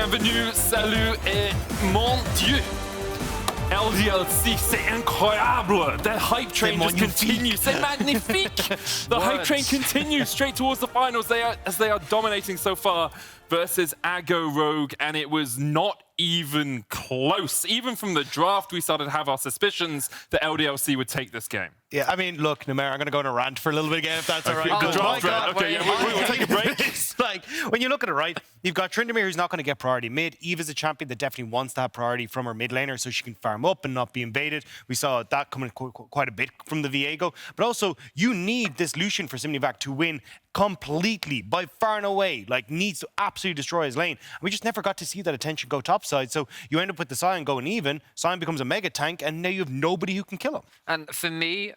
Bienvenue, salut et mon Dieu. LDLC, c'est incroyable. The hype train just continues. C'est magnifique. The hype train continues straight towards the finals. As they are dominating so far versus Aggo Rogue, and it was not even close. Even from the draft, we started to have our suspicions that LDLC would take this game. Yeah, I mean, look, Namer, I'm going to go on a rant for a little bit again, if that's all right. The draft rant. Okay, yeah, we'll take a break. It's like, when you look at it, right, you've got Trundle who's not going to get priority mid. Eve is a champion that definitely wants to have priority from her mid laner so she can farm up and not be invaded. We saw that coming quite a bit from the Viego. But also, you need this Lucian for Sinmivak to win completely, by far and away, like needs to absolutely destroy his lane. And we just never got to see that attention go topside. So you end up with the Sion going even, Sion becomes a mega tank, and now you have nobody who can kill him. And for me,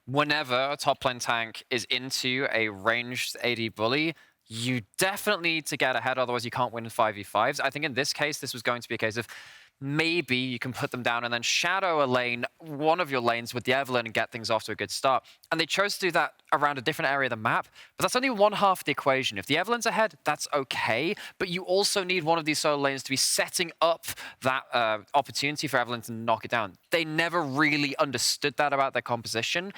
whenever a top lane tank is into a ranged AD bully, you definitely need to get ahead, otherwise you can't win in 5v5s. I think in this case, this was going to be a case of maybe you can put them down and then shadow a lane, one of your lanes with the Evelynn and get things off to a good start. And they chose to do that around a different area of the map, but that's only one half of the equation. If the Evelynn's ahead, that's okay, but you also need one of these solo lanes to be setting up that opportunity for Evelynn to knock it down. They never really understood that about their composition.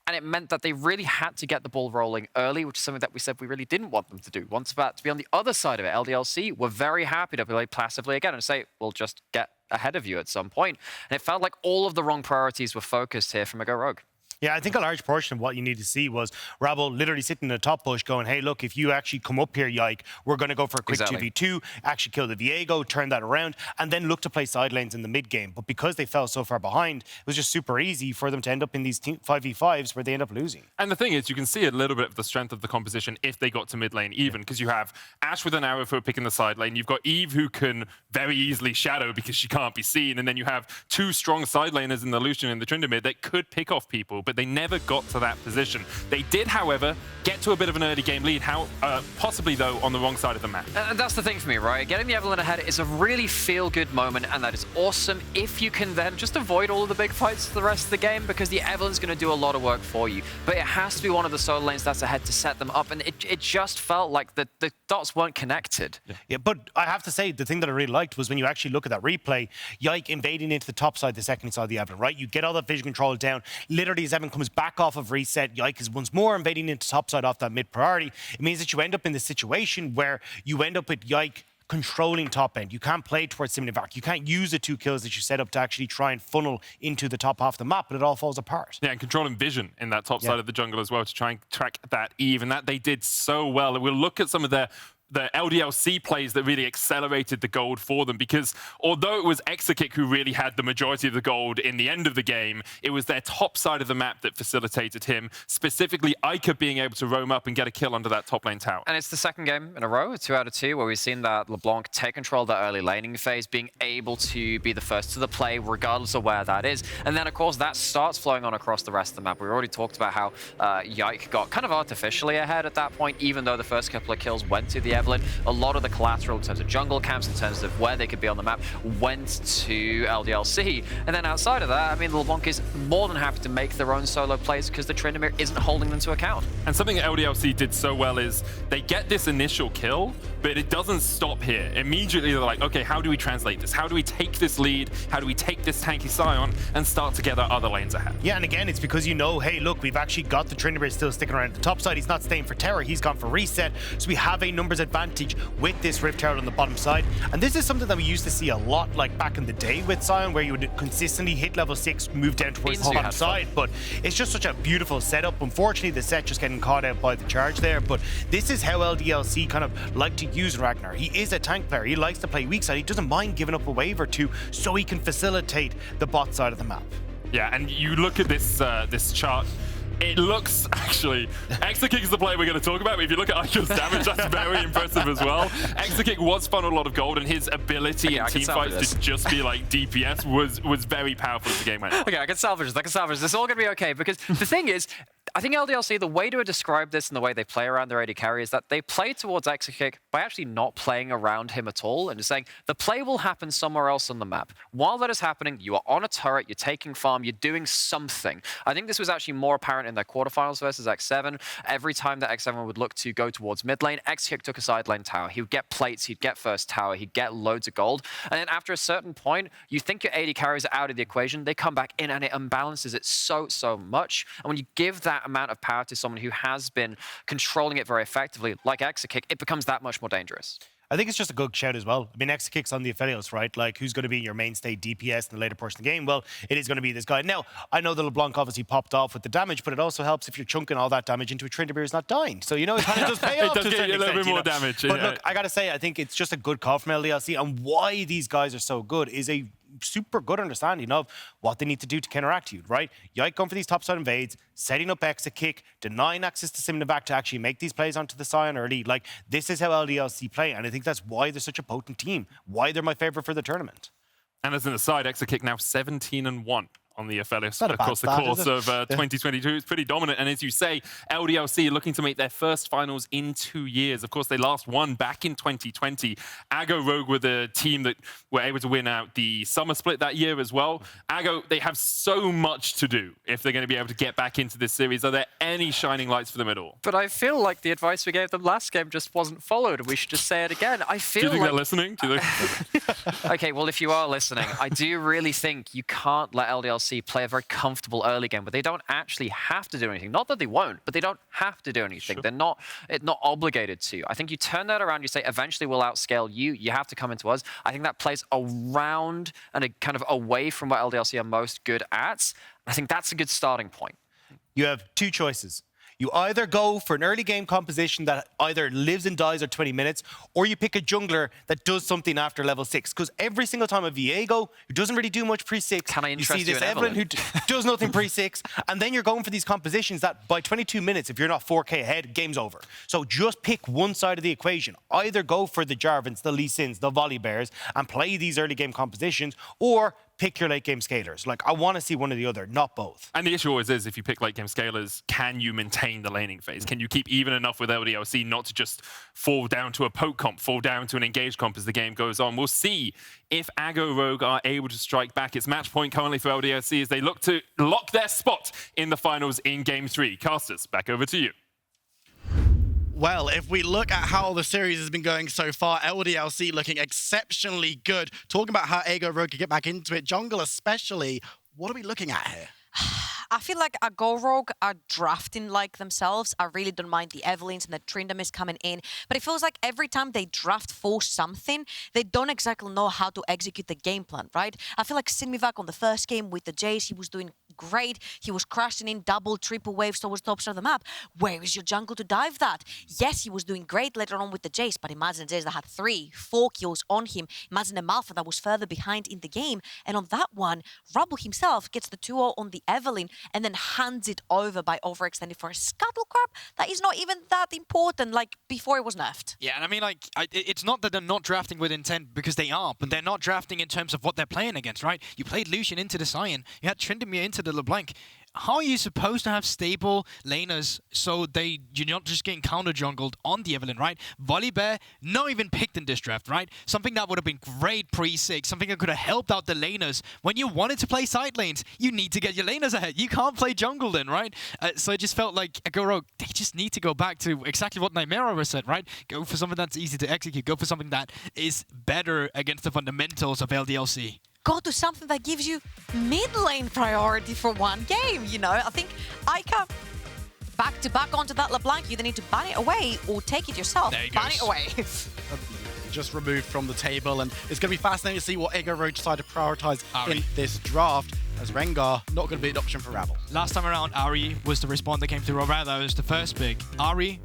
And it meant that they really had to get the ball rolling early, which is something that we said we really didn't want them to do. Once about to be on the other side of it, LDLC were very happy to play passively again and say, we'll just get ahead of you at some point. And it felt like all of the wrong priorities were focused here from Aggo Rogue. Yeah, I think a large portion of what you need to see was Rabble literally sitting in the top bush going, hey, look, if you actually come up here, Yike, we're going to go for a quick 2v2, actually kill the Viego, turn that around, and then look to play side lanes in the mid game. But because they fell so far behind, it was just super easy for them to end up in these 5v5s where they end up losing. And the thing is, you can see a little bit of the strength of the composition if they got to mid lane even, because you have Ashe with an arrow for picking the side lane. You've got Eve who can very easily shadow because she can't be seen. And then you have two strong side laners in the Lucian and the Trundle mid that could pick off people, but they never got to that position. They did, however, get to a bit of an early game lead, possibly, though, on the wrong side of the map. And that's the thing for me, right? Getting the Evelynn ahead is a really feel-good moment, and that is awesome if you can then just avoid all of the big fights for the rest of the game, because the Evelynn's going to do a lot of work for you. But it has to be one of the solo lanes that's ahead to set them up, and it just felt like the dots weren't connected. Yeah, but I have to say, the thing that I really liked was when you actually look at that replay, Yike invading into the top side the second he saw the Evelynn, right? You get all that vision control down. Literally, as Evelynn comes back off of reset, Yike is once more invading into topside off that mid priority. It means that you end up in this situation where you end up with Yike controlling top end. You can't play towards Sinmivak. You can't use the 2 kills that you set up to actually try and funnel into the top half of the map, but it all falls apart. Yeah, and controlling vision in that top side of the jungle as well to try and track that Eve, and that they did so well. And we'll look at some of the LDLC plays that really accelerated the gold for them, because although it was Exakick who really had the majority of the gold in the end of the game, it was their top side of the map that facilitated him, specifically Eika being able to roam up and get a kill under that top lane tower. And it's the second game in a row, 2 out of 2, where we've seen that LeBlanc take control of that early laning phase, being able to be the first to the play, regardless of where that is. And then, of course, that starts flowing on across the rest of the map. We already talked about how Yike got kind of artificially ahead at that point, even though the first couple of kills went to the Evelynn. A lot of the collateral in terms of jungle camps, in terms of where they could be on the map, went to LDLC. And then outside of that, I mean, LeBlanc is more than happy to make their own solo plays because the Trundle isn't holding them to account. And something that LDLC did so well is they get this initial kill, but it doesn't stop here. Immediately they're like, okay, how do we translate this? How do we take this lead? How do we take this tanky Sion and start to get our other lanes ahead? Yeah, and again, it's because you know, hey, look, we've actually got the Trundle still sticking around at the top side. He's not staying for terror. He's gone for reset. So we have a numbers advantage with this Rift Tower on the bottom side. And this is something that we used to see a lot, like back in the day with Sion, where you would consistently hit level 6, move down towards the bottom side. But it's just such a beautiful setup. Unfortunately, the set just getting caught out by the charge there. But this is how LDLC kind of like to use Ragner. He is a tank player. He likes to play weak side. He doesn't mind giving up a wave or two so he can facilitate the bot side of the map. Yeah, and you look at this this chart. It looks, actually, Exakick is the player we're going to talk about, but if you look at Eika's damage, that's very impressive as well. Exakick was funneled a lot of gold, and his ability in teamfights to just be like DPS was very powerful as the game went on. Okay, I can salvage this. It's all going to be okay, because the thing is, I think LDLC, the way to describe this and the way they play around their AD carry is that they play towards Exakick by actually not playing around him at all and just saying the play will happen somewhere else on the map. While that is happening, you are on a turret, you're taking farm, you're doing something. I think this was actually more apparent in their quarterfinals versus X7. Every time that X7 would look to go towards mid lane, Exakick took a side lane tower. He would get plates, he'd get first tower, he'd get loads of gold. And then after a certain point, you think your AD carries are out of the equation, they come back in and it unbalances it so much. And when you give that amount of power to someone who has been controlling it very effectively, like Exakick, it becomes that much more dangerous. I think it's just a good shout as well. I mean, Exakick's on the Aphelios, right? Like, who's going to be your mainstay DPS in the later portion of the game? Well, it is going to be this guy. Now, I know the LeBlanc obviously popped off with the damage, but it also helps if you're chunking all that damage into a Tryndamere who's not dying. So, you know, it kind of does pay off. It does get you a little bit more damage. But look, I got to say, I think it's just a good call from LDLC, and why these guys are so good is a super good understanding of what they need to do to counteract you, right? Yike going for these topside invades, setting up Exakick, denying access to Sinmivak to actually make these plays onto the Sion early. Like, this is how LDLC play, and I think that's why they're such a potent team, why they're my favorite for the tournament. And as an aside, Exakick now 17-1 on the Aphelios across the course of 2022. It's pretty dominant. And as you say, LDLC are looking to make their first finals in 2 years. Of course, they last won back in 2020. Aggo Rogue were the team that were able to win out the summer split that year as well. Aggo, they have so much to do if they're going to be able to get back into this series. Are there any shining lights for them at all? But I feel like the advice we gave them last game just wasn't followed. We should just say it again. I feel Do you think like... they're listening? Do you think... Okay, well, if you are listening, I do really think you can't let LDLC play a very comfortable early game, but they don't actually have to do anything. Not that they won't, but they don't have to do anything. Sure. They're not obligated to. I think you turn that around, you say, eventually we'll outscale you. You have to come into us. I think that plays around and kind of away from what LDLC are most good at. I think that's a good starting point. You have two choices. You either go for an early game composition that either lives and dies at 20 minutes, or you pick a jungler that does something after level 6. Because every single time a Viego, who doesn't really do much pre-6, you see this Evelyn who does nothing pre-6, and then you're going for these compositions that by 22 minutes, if you're not 4K ahead, game's over. So just pick one side of the equation. Either go for the Jarvans, the Lee Sins, the Volley Bears, and play these early game compositions, or pick your late game scalers. Like, I want to see one or the other, not both. And the issue always is, if you pick late game scalers, can you maintain the laning phase? Can you keep even enough with LDLC not to just fall down to a poke comp, fall down to an engage comp as the game goes on? We'll see if Aggo Rogue are able to strike back. It's match point currently for LDLC as they look to lock their spot in the finals in Game 3. Casters, back over to you. Well, if we look at how the series has been going so far, LDLC looking exceptionally good. Talking about how Aggo Rogue could get back into it, jungle especially, what are we looking at here? I feel like Aggo Rogue are drafting like themselves. I really don't mind the Evelyns and the Trundle coming in. But it feels like every time they draft for something, they don't exactly know how to execute the game plan, right? I feel like Sinmivak on the first game with the Jace, he was doing great. He was crashing in double, triple waves towards the top side of the map. Where is your jungle to dive that? Yes, he was doing great later on with the Jace, but imagine a Jace that had 3, 4 kills on him. Imagine a Malphite that was further behind in the game. And on that one, Rabble himself gets the 2-0 on the Evelyn and then hands it over by overextending for a Scuttlecarp that is not even that important like before it was nerfed. Yeah, and I mean, like, it's not that they're not drafting with intent, because they are, but they're not drafting in terms of what they're playing against, right? You played Lucian into the Sion, you had Tryndamere into the LeBlanc. How are you supposed to have stable laners so you're not just getting counter jungled on the Evelyn, right? Volibear, not even picked in this draft, right? Something that would have been great pre-6, something that could have helped out the laners. When you wanted to play side lanes, you need to get your laners ahead. You can't play jungle then, right? So it just felt like Aggo Rogue, they just need to go back to exactly what Nightmare said, right? Go for something that's easy to execute. Go for something that is better against the fundamentals of LDLC. Go to something that gives you mid-lane priority for one game, you know? I think Eika, back onto that LeBlanc, you either need to ban it away or take it yourself. There he ban goes. it away. Just removed from the table, and it's going to be fascinating to see what Aggo Rogue decide to prioritize Ahri in this draft, as Veigar not going to be an option for Rabble. Last time around, Ahri was the respawn that came through, or rather, it was the first pick. Ahri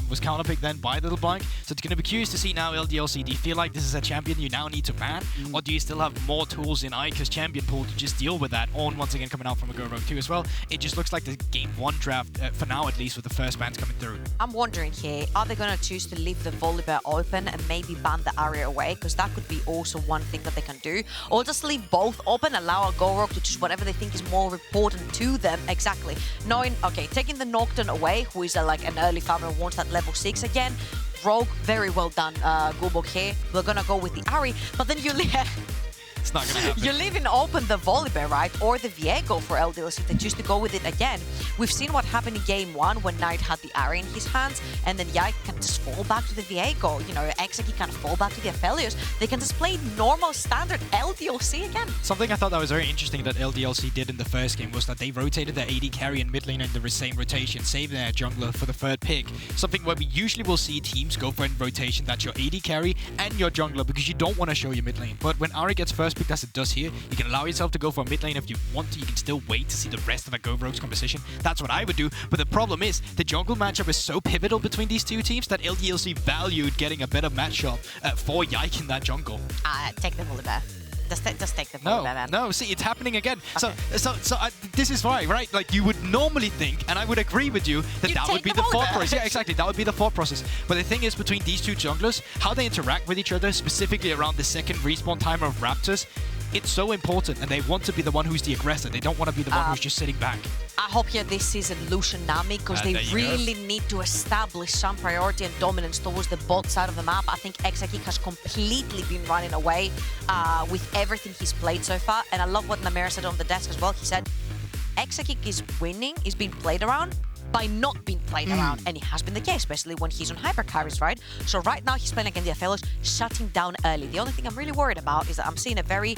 was counterpicked then by the LeBlanc, so it's going to be curious to see now LDLC. Do you feel like this is a champion you now need to ban, or do you still have more tools in Eika's champion pool to just deal with that? On once again coming out from Aggo Rogue 2 as well. It just looks like the Game 1 draft, for now at least, with the first bans coming through. I'm wondering here, are they going to choose to leave the Volibear open and maybe ban the Ahri away? Because that could be also one thing that they can do. Or just leave both open, allow Aggo Rogue to choose whatever they think is more important to them. Exactly. Knowing, okay, taking the Nocturne away, who is like an early farmer who wants that level 6 again. Rogue, very well done, Gubok here. We're gonna go with the Ahri, but then you It's not gonna happen. You're leaving open the Volibear, right? Or the Viego for LDLC if they choose to go with it again. We've seen what happened in game 1 when Nite had the Ahri in his hands, and then Yike can just fall back to the Viego. You know, Exakick can fall back to the Aphelios. They can just play normal, standard LDLC again. Something I thought that was very interesting that LDLC did in the first game was that they rotated their AD carry and mid lane in the same rotation, saving their jungler for the third pick. Something where we usually will see teams go for in rotation, that's your AD carry and your jungler, because you don't want to show your mid lane. But when Ahri gets first pick, as it does here, you can allow yourself to go for a mid lane if you want to. You can still wait to see the rest of a Go Rogue's composition. That's what I would do. But the problem is, the jungle matchup is so pivotal between these two teams that LDLC valued getting a better matchup for Yike in that jungle. Take the Volibear. Just take the Volibear, man. No, see, it's happening again. Okay. So this is why, right? Like, you would normally think, and I would agree with you, that You that would take be the the thought Volibear. process. Yeah, exactly. That would be the thought process. But the thing is, between these two junglers, how they interact with each other, specifically around the second respawn timer of Raptors, it's so important, and they want to be the one who's the aggressor. They don't want to be the one who's just sitting back. I hope here this season Lucian Nami, because they really need to establish some priority and dominance towards the bot side of the map. I think Exakick has completely been running away with everything he's played so far, and I love what Namira said on the desk as well. He said Exakick is winning, is being played around by not being played around, and it has been the case, especially when he's on hyper carries, right? So right now he's playing against the Aphelios, shutting down early. The only thing I'm really worried about is that I'm seeing a very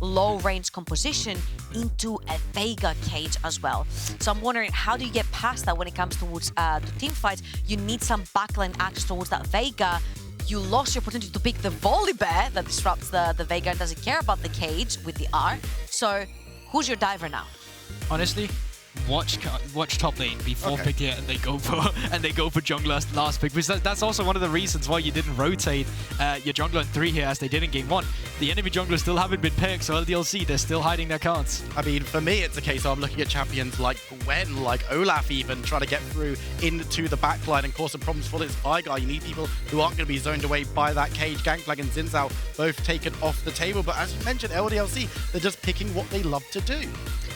low range composition into a Veigar cage as well. So I'm wondering, how do you get past that when it comes towards to team fights? You need some backline access towards that Veigar. You lost your opportunity to pick the Volibear that disrupts the Veigar and doesn't care about the cage with the R. So who's your diver now? Honestly, watch top lane before pick here, and they go for jungler last pick, because that's also one of the reasons why you didn't rotate your jungler in 3 here as they did in game 1. The enemy junglers still haven't been picked, so LDLC, they're still hiding their cards. I mean, for me, it's a case of I'm looking at champions like Gwen, like Olaf even, trying to get through into the backline and cause some problems for this Veigar. You need people who aren't going to be zoned away by that cage. Gangplank and Zinzao both taken off the table, but as you mentioned, LDLC, they're just picking what they love to do.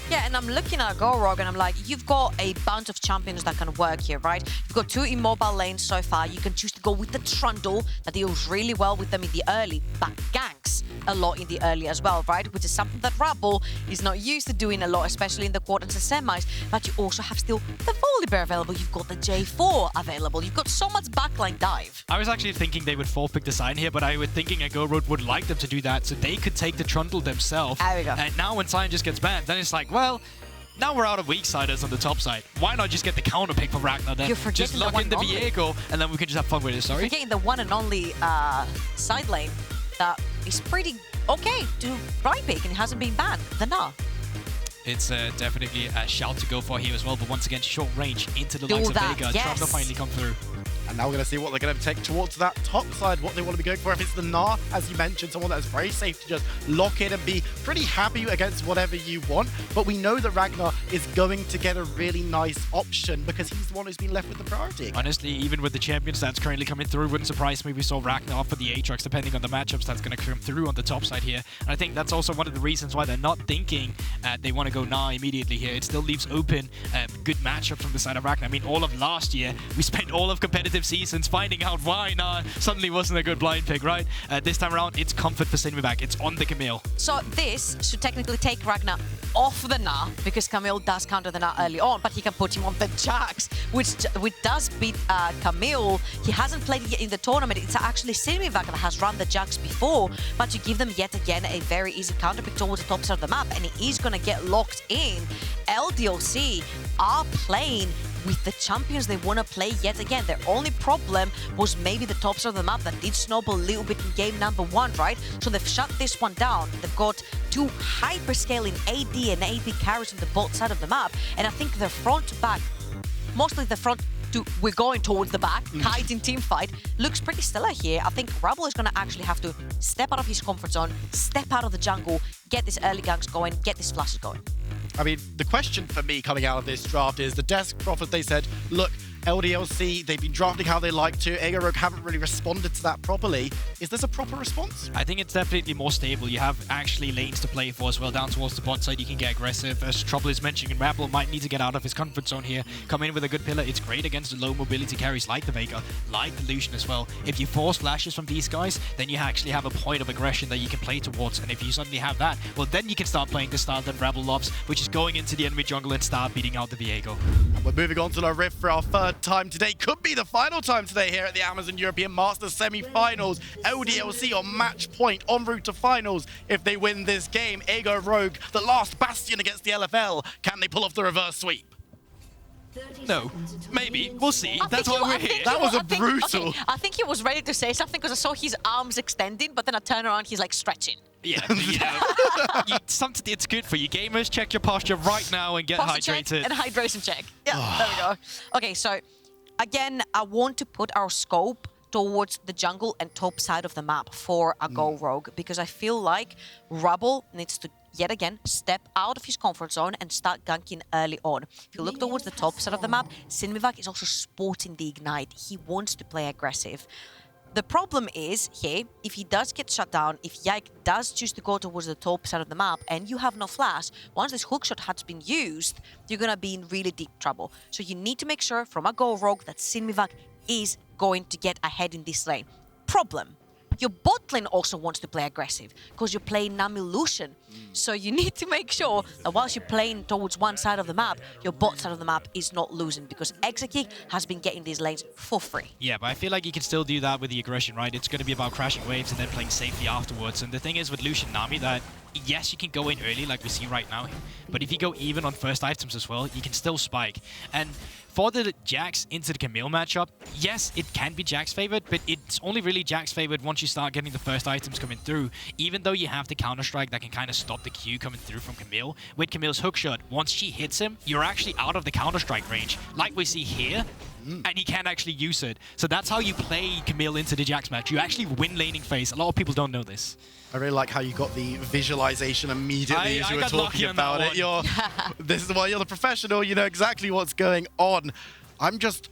Yeah, and I'm looking at Go Rogue and I'm like, you've got a bunch of champions that can work here, right? You've got 2 immobile lanes so far. You can choose to go with the Trundle that deals really well with them in the early, but ganks a lot in the early as well, right? Which is something that Rabble is not used to doing a lot, especially in the quarters and semis. But you also have still the Volibear available. You've got the J4 available. You've got so much backline dive. I was actually thinking they would 4-pick the Sign here, but I was thinking a Go Road would like them to do that so they could take the Trundle themselves. There we go. And now when Sign just gets banned, then it's like, well, now we're out of weak siders on the top side. Why not just get the counter pick for Ragner then? You're forgetting just lock the in the one only. Viego, and then we can just have fun with it, sorry? You're getting the one and only side lane that is pretty okay to right pick and it hasn't been banned. The Na. It's definitely a shout to go for here as well, but once again, short range into the Do likes that, of Veigar. yes. Trundle finally come through. And now we're going to see what they're going to take towards that top side, what they want to be going for. If it's the Gnar, as you mentioned, someone that's very safe to just lock in and be pretty happy against whatever you want. But we know that Ragnar is going to get a really nice option because he's the one who's been left with the priority. Honestly, even with the champions that's currently coming through, wouldn't surprise me. We saw Ragnar for the Aatrox, depending on the matchups that's going to come through on the top side here. And I think that's also one of the reasons why they're not thinking they want to go Gnar immediately here. It still leaves open good matchup from the side of Ragnar. I mean, all of last year, we spent all of competitive seasons finding out why Gnar suddenly wasn't a good blind pick, right? This time around, it's comfort for Sinmivak. It's on the Camille. So this should technically take Ragnar off the Na because Camille does counter the Na early on, but he can put him on the Jax, which does beat Camille. He hasn't played it yet in the tournament. It's actually Sinmivak that has run the Jax before, but you give them yet again a very easy counter pick towards the top side of the map, and he is going to get locked in. LDLC are playing with the champions they want to play yet again. Their only problem was maybe the top side of the map that did snowball a little bit in game number 1, right? So they've shut this one down. They've got 2 hyperscaling AD and AP carries on the bot side of the map, and I think the front to back, mostly the front to we're going towards the back, kiting team fight, looks pretty stellar here. I think Rabble is going to actually have to step out of his comfort zone, step out of the jungle, get this early ganks going, get this flashes going. I mean, the question for me coming out of this draft is the desk prophets, they said, look, LDLC, they've been drafting how they like to. Eiga Rogue haven't really responded to that properly. Is this a proper response? I think it's definitely more stable. You have actually lanes to play for as well. Down towards the bot side, you can get aggressive. As Trouble is mentioning, Rabble might need to get out of his comfort zone here. Come in with a good pillar. It's great against the low mobility carries like the Veigar, like the Lucian as well. If you force flashes from these guys, then you actually have a point of aggression that you can play towards. And if you suddenly have that, well, then you can start playing the style that Rabble loves, which is going into the enemy jungle and start beating out the Viego. And we're moving on to the Rift for our third time today. Could be the final time today here at the Amazon European Masters Semi-Finals. LDLC on match point, en route to finals. If they win this game, Eiga Rogue, the last bastion against the LFL, can they pull off the reverse sweep? No, maybe. We'll see. That's why we're here. That was brutal. Okay, I think he was ready to say something because I saw his arms extending, but then I turn around, he's like stretching. Yeah, you know, it's good for you gamers. Check your posture right now and get Posture hydrated. check and hydration check. Yeah, there we go. Okay, so again, I want to put our scope towards the jungle and top side of the map for a Go Rogue because I feel like Rabble needs to yet again step out of his comfort zone and start ganking early on. If you look towards the top side of the map, Sinmivak is also sporting the Ignite. He wants to play aggressive. The problem is here, if he does get shut down, if Yike does choose to go towards the top side of the map and you have no flash, once this hookshot has been used, you're gonna be in really deep trouble. So you need to make sure from a Go Rogue that Sinmivak is going to get ahead in this lane. Problem. Your bot lane also wants to play aggressive because you're playing Nami Lucian. So you need to make sure that whilst you're playing towards one side of the map, your bot side of the map is not losing because Exakick has been getting these lanes for free. Yeah, but I feel like you can still do that with the aggression, right? It's going to be about crashing waves and then playing safely afterwards. And the thing is with Lucian Nami that, yes, you can go in early like we see right now, but if you go even on first items as well, you can still spike. And for the Jax into the Camille matchup, yes, it can be Jax favored, but it's only really Jax favored once you start getting the first items coming through. Even though you have the counter-strike that can kind of stop the Q coming through from Camille, with Camille's hookshot, once she hits him, you're actually out of the counter-strike range, like we see here, and he can't actually use it. So that's how you play Camille into the Jax match. You actually win laning phase. A lot of people don't know this. I really like how you got the visualization immediately as you were talking about it. This is why you're the professional. You know exactly what's going on. I'm just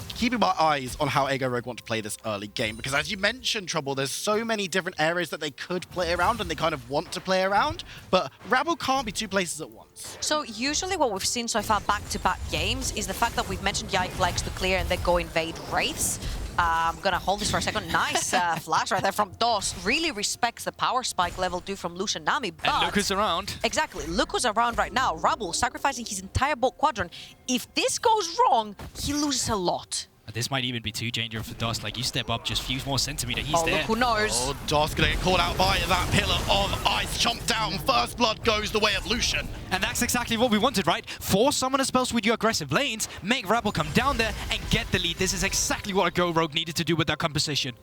keeping my eyes on how Eiga Rogue want to play this early game because as you mentioned, Trouble, there's so many different areas that they could play around and they kind of want to play around, but Rabble can't be two places at once. So usually what we've seen so far back-to-back games is the fact that we've mentioned Yike likes to clear and then go invade Wraiths. I'm gonna hold this for a second. Nice flash right there from DOS. Really respects the power spike level 2 from Lucian Nami. But and look who's around. Exactly. Look who's around right now. Rabble sacrificing his entire bot quadrant. If this goes wrong, he loses a lot. This might even be too dangerous for DOS. Like, you step up just a few more centimeters, he's there. Look who knows. Oh, DOS gonna get caught out by that pillar of ice. Chomped down. First blood goes the way of Lucian. And that's exactly what we wanted, right? Force summoner spells with your aggressive lanes, make Rabble come down there and get the lead. This is exactly what a Go Rogue needed to do with that composition.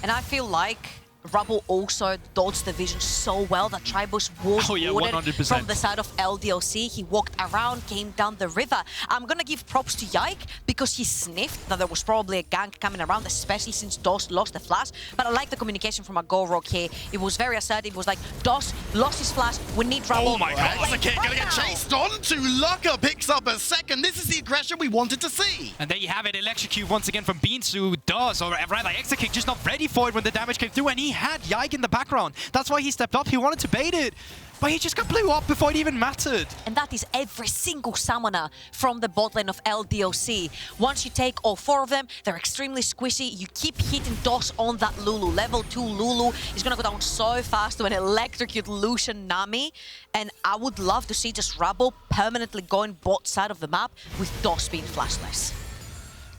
And I feel like Rabble also dodged the vision so well that Tribus was warded 100%. from the side of LDLC. He walked around, came down the river. I'm gonna give props to Yike because he sniffed that there was probably a gank coming around, especially since DOS lost the flash. But I like the communication from a Go Rogue here. It was very assertive. It was like, DOS lost his flash. We need Rabble. Oh my god, Right Exakick gonna get now. chased on to LFL picks up a second. This is the aggression we wanted to see. And there you have it, electrocute once again from beansu. DOS, or rather Exakick, just not ready for it when the damage came through, and he had Yike in the background. That's why he stepped up. He wanted to bait it, but he just got blew up before it even mattered. And that is every single summoner from the bot lane of LDLC. Once you take all 4 of them, they're extremely squishy. You keep hitting DOS on that Lulu. Level 2 Lulu is going to go down so fast to an electrocute Lucian Nami. And I would love to see just Rabble permanently going bot side of the map with DOS being flashless.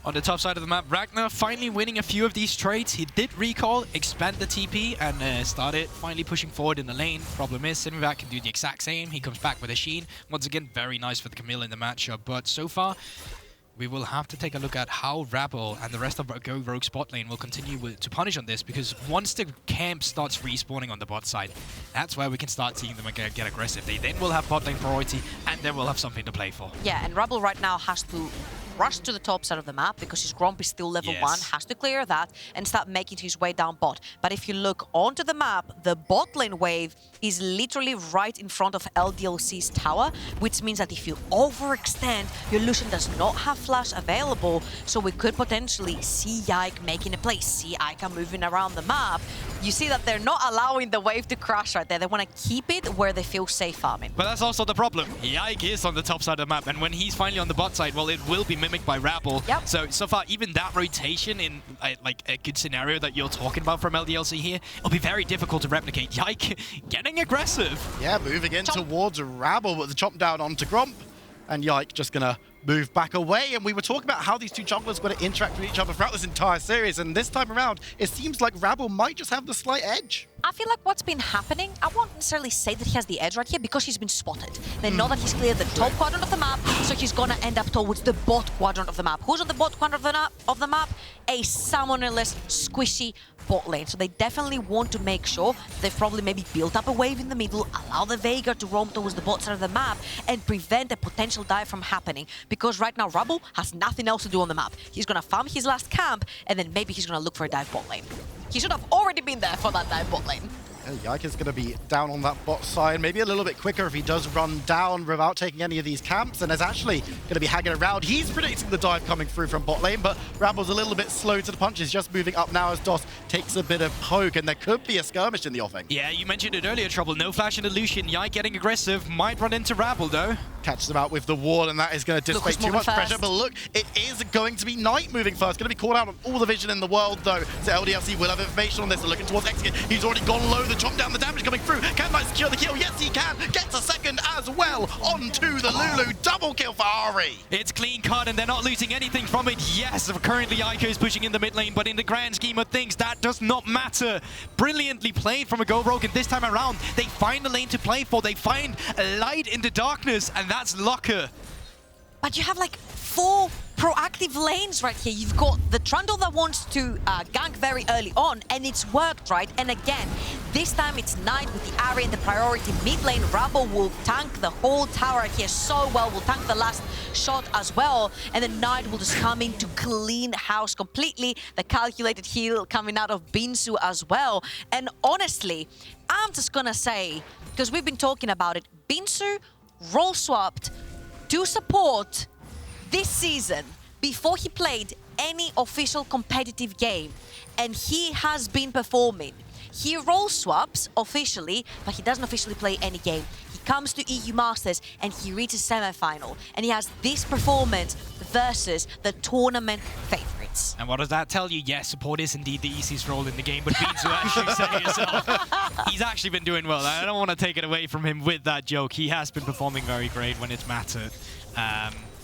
On the top side of the map, Ragner finally winning a few of these trades. He did recall, expand the TP, and started finally pushing forward in the lane. Problem is, Sinmivak can do the exact same. He comes back with a Sheen. Once again, very nice for the Camille in the matchup. But so far, we will have to take a look at how Rabble and the rest of our Go Rogue spot lane will continue to punish on this, because once the camp starts respawning on the bot side, that's where we can start seeing them get aggressive. They then will have bot lane priority, and then we'll have something to play for. Yeah, and Rabble right now has to rush to the top side of the map because his Gromp is still level 1, has to clear that and start making his way down bot. But if you look onto the map, the bot lane wave is literally right in front of LDLC's tower, which means that if you overextend, your Lucian does not have flash available, so we could potentially see Yike making a play, see Eika moving around the map. You see that they're not allowing the wave to crash right there. They want to keep it where they feel safe farming. But that's also the problem. Yike is on the top side of the map, and when he's finally on the bot side, well, it will be mimicked by Rabble. Yep. So far, even that rotation in like a good scenario that you're talking about from LDLC here, it'll be very difficult to replicate. Yike getting aggressive. Yeah, moving in towards Rabble, but the chomp down onto Gromp, and Yike just gonna move back away. And we were talking about how these two junglers were going to interact with each other throughout this entire series, and this time around, it seems like Rabble might just have the slight edge. I feel like what's been happening, I won't necessarily say that he has the edge right here because he's been spotted. They know that he's cleared the top quadrant of the map, so he's gonna end up towards the bot quadrant of the map. Who's on the bot quadrant of the map? A summonerless, squishy bot lane. So they definitely want to make sure they've probably maybe built up a wave in the middle, allow the Veigar to roam towards the bot side of the map, and prevent a potential dive from happening. Because right now, Rabble has nothing else to do on the map. He's gonna farm his last camp, and then maybe he's gonna look for a dive bot lane. He should have already been there for that dive bot lane. Yike is going to be down on that bot side, maybe a little bit quicker if he does run down without taking any of these camps, and is actually going to be hanging around. He's predicting the dive coming through from bot lane, but Rabble's a little bit slow to the punches, just moving up now as DOS takes a bit of poke, and there could be a skirmish in the offing. Yeah, you mentioned it earlier, Trouble. No flash in the Lucian. Yike getting aggressive. Might run into Rabble, though. Catches him out with the wall, and that is going to dissipate too much pressure. But look, it is going to be Nite moving first. Going to be called out on all the vision in the world, though. So LDLC will have information on this. They're looking towards Exakick. He's already gone low. The chomp down, the damage coming through. Can Nite secure the kill? Yes, he can. Gets a second as well. Onto the Lulu. Double kill for Ahri. It's clean cut, and they're not losing anything from it. Yes, currently Yike is pushing in the mid lane, but in the grand scheme of things, that does not matter. Brilliantly played from a Go Rogue, and this time around, they find a lane to play for. They find a light in the darkness, and that's FLICKR. But you have like 4 proactive lanes right here. You've got the Trundle that wants to gank very early on, and it's worked, right? And again, this time it's Nite with the Ahri in the priority mid lane. Rabble will tank the whole tower here so well, will tank the last shot as well, and then Nite will just come in to clean house completely. The calculated heal coming out of beansu as well. And honestly, I'm just gonna say, because we've been talking about it, beansu role swapped to support this season before he played any official competitive game, and he has been performing. He role swaps officially, but he doesn't officially play any game. He comes to EU Masters and he reaches semi-final, and he has this performance versus the tournament favorites. And what does that tell you? Yes, support is indeed the easiest role in the game, but beansu actually say yourself. He's actually been doing well. I don't want to take it away from him with that joke. He has been performing very great when it's mattered.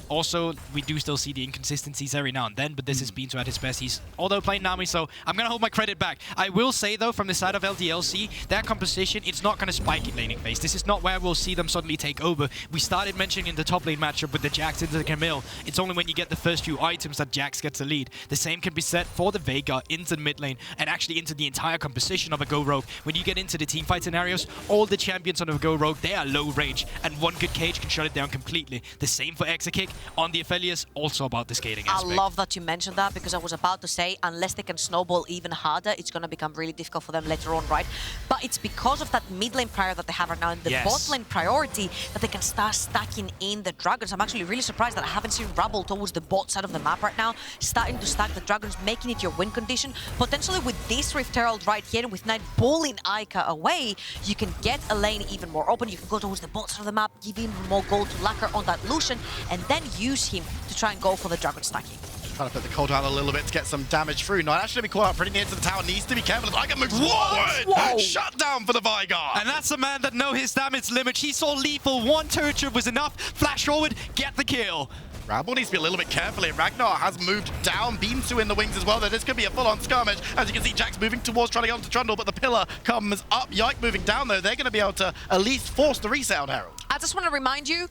Also, we do still see the inconsistencies every now and then, but this is beansu at his best. He's although playing Nami, so I'm going to hold my credit back. I will say, though, from the side of LDLC, their composition, it's not going to spike in laning phase. This is not where we'll see them suddenly take over. We started mentioning in the top lane matchup with the Jax into the Camille. It's only when you get the first few items that Jax gets a lead. The same can be said for the Veigar into the mid lane and actually into the entire composition of a Go Rogue. When you get into the teamfight scenarios, all the champions on a Go Rogue, they are low range, and one good cage can shut it down completely. The same for Exakick on the Aphelios, also about the scaling aspect. I love that you mentioned that, because I was about to say, unless they can snowball even harder, it's going to become really difficult for them later on, right? But it's because of that mid lane prior that they have right now and the bot lane priority that they can start stacking in the dragons. I'm actually really surprised that I haven't seen Rabble towards the bot side of the map right now, starting to stack the dragons, making it your win condition. Potentially with this Rift Herald right here, with Nite bullying Eika away, you can get a lane even more open. You can go towards the bot side of the map, give him more gold to FLICKR on that Lucian, and then use him to try and go for the dragon stacking. Trying to put the cold down a little bit to get some damage through. Nite actually be caught out pretty near to the tower. Needs to be careful as Eika moves forward. Whoa. Shut down for the Veigar. And that's a man that knows his damage limit. He saw lethal. One turret trip was enough. Flash forward, get the kill. Rabble needs to be a little bit careful here. Ragner has moved down. beansu in the wings as well. Though this could be a full-on skirmish. As you can see, Jax moving towards trying to get onto Trundle, but the pillar comes up. Yike moving down, though. They're going to be able to at least force the reset on Herald. I just want to remind you,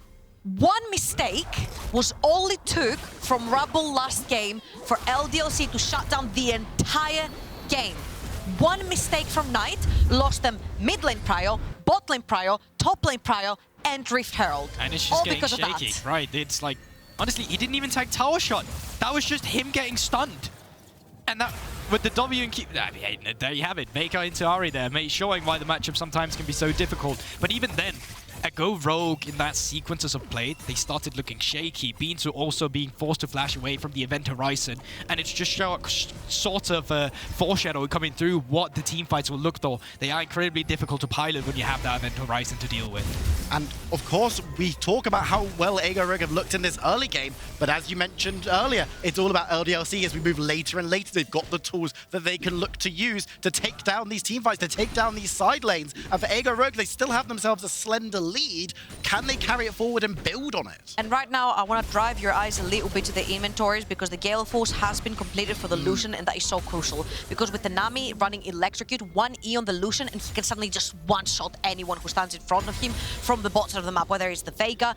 one mistake was all it took from Rabble last game for LDLC to shut down the entire game. One mistake from Nite lost them mid lane prio, bot lane prio, top lane prio, and Rift Herald. And it's just all getting because shaky, of that. right? It's like honestly, he didn't even take tower shot. That was just him getting stunned. And that, with the W and Q, I mean, there you have it. Veigar into Ahri there, showing why the matchup sometimes can be so difficult. But even then, a go rogue in that sequences of play, they started looking shaky. beansu also being forced to flash away from the event horizon. And it's just sort of foreshadowing coming through what the team fights will look though. They are incredibly difficult to pilot when you have that event horizon to deal with. And of course, we talk about how well ADC Rogue have looked in this early game, but as you mentioned earlier, it's all about LDLC as we move later and later. They've got the tools that they can look to use to take down these team fights, to take down these side lanes. And for ADC Rogue, they still have themselves a slender lead. Can they carry it forward and build on it? And right now, I want to drive your eyes a little bit to the inventories because the Gale Force has been completed for the Lucian, and that is so crucial. Because with the Nami running Electrocute, 1E on the Lucian, and he can suddenly just one-shot anyone who stands in front of him from the bottom of the map, whether it's the Veigar,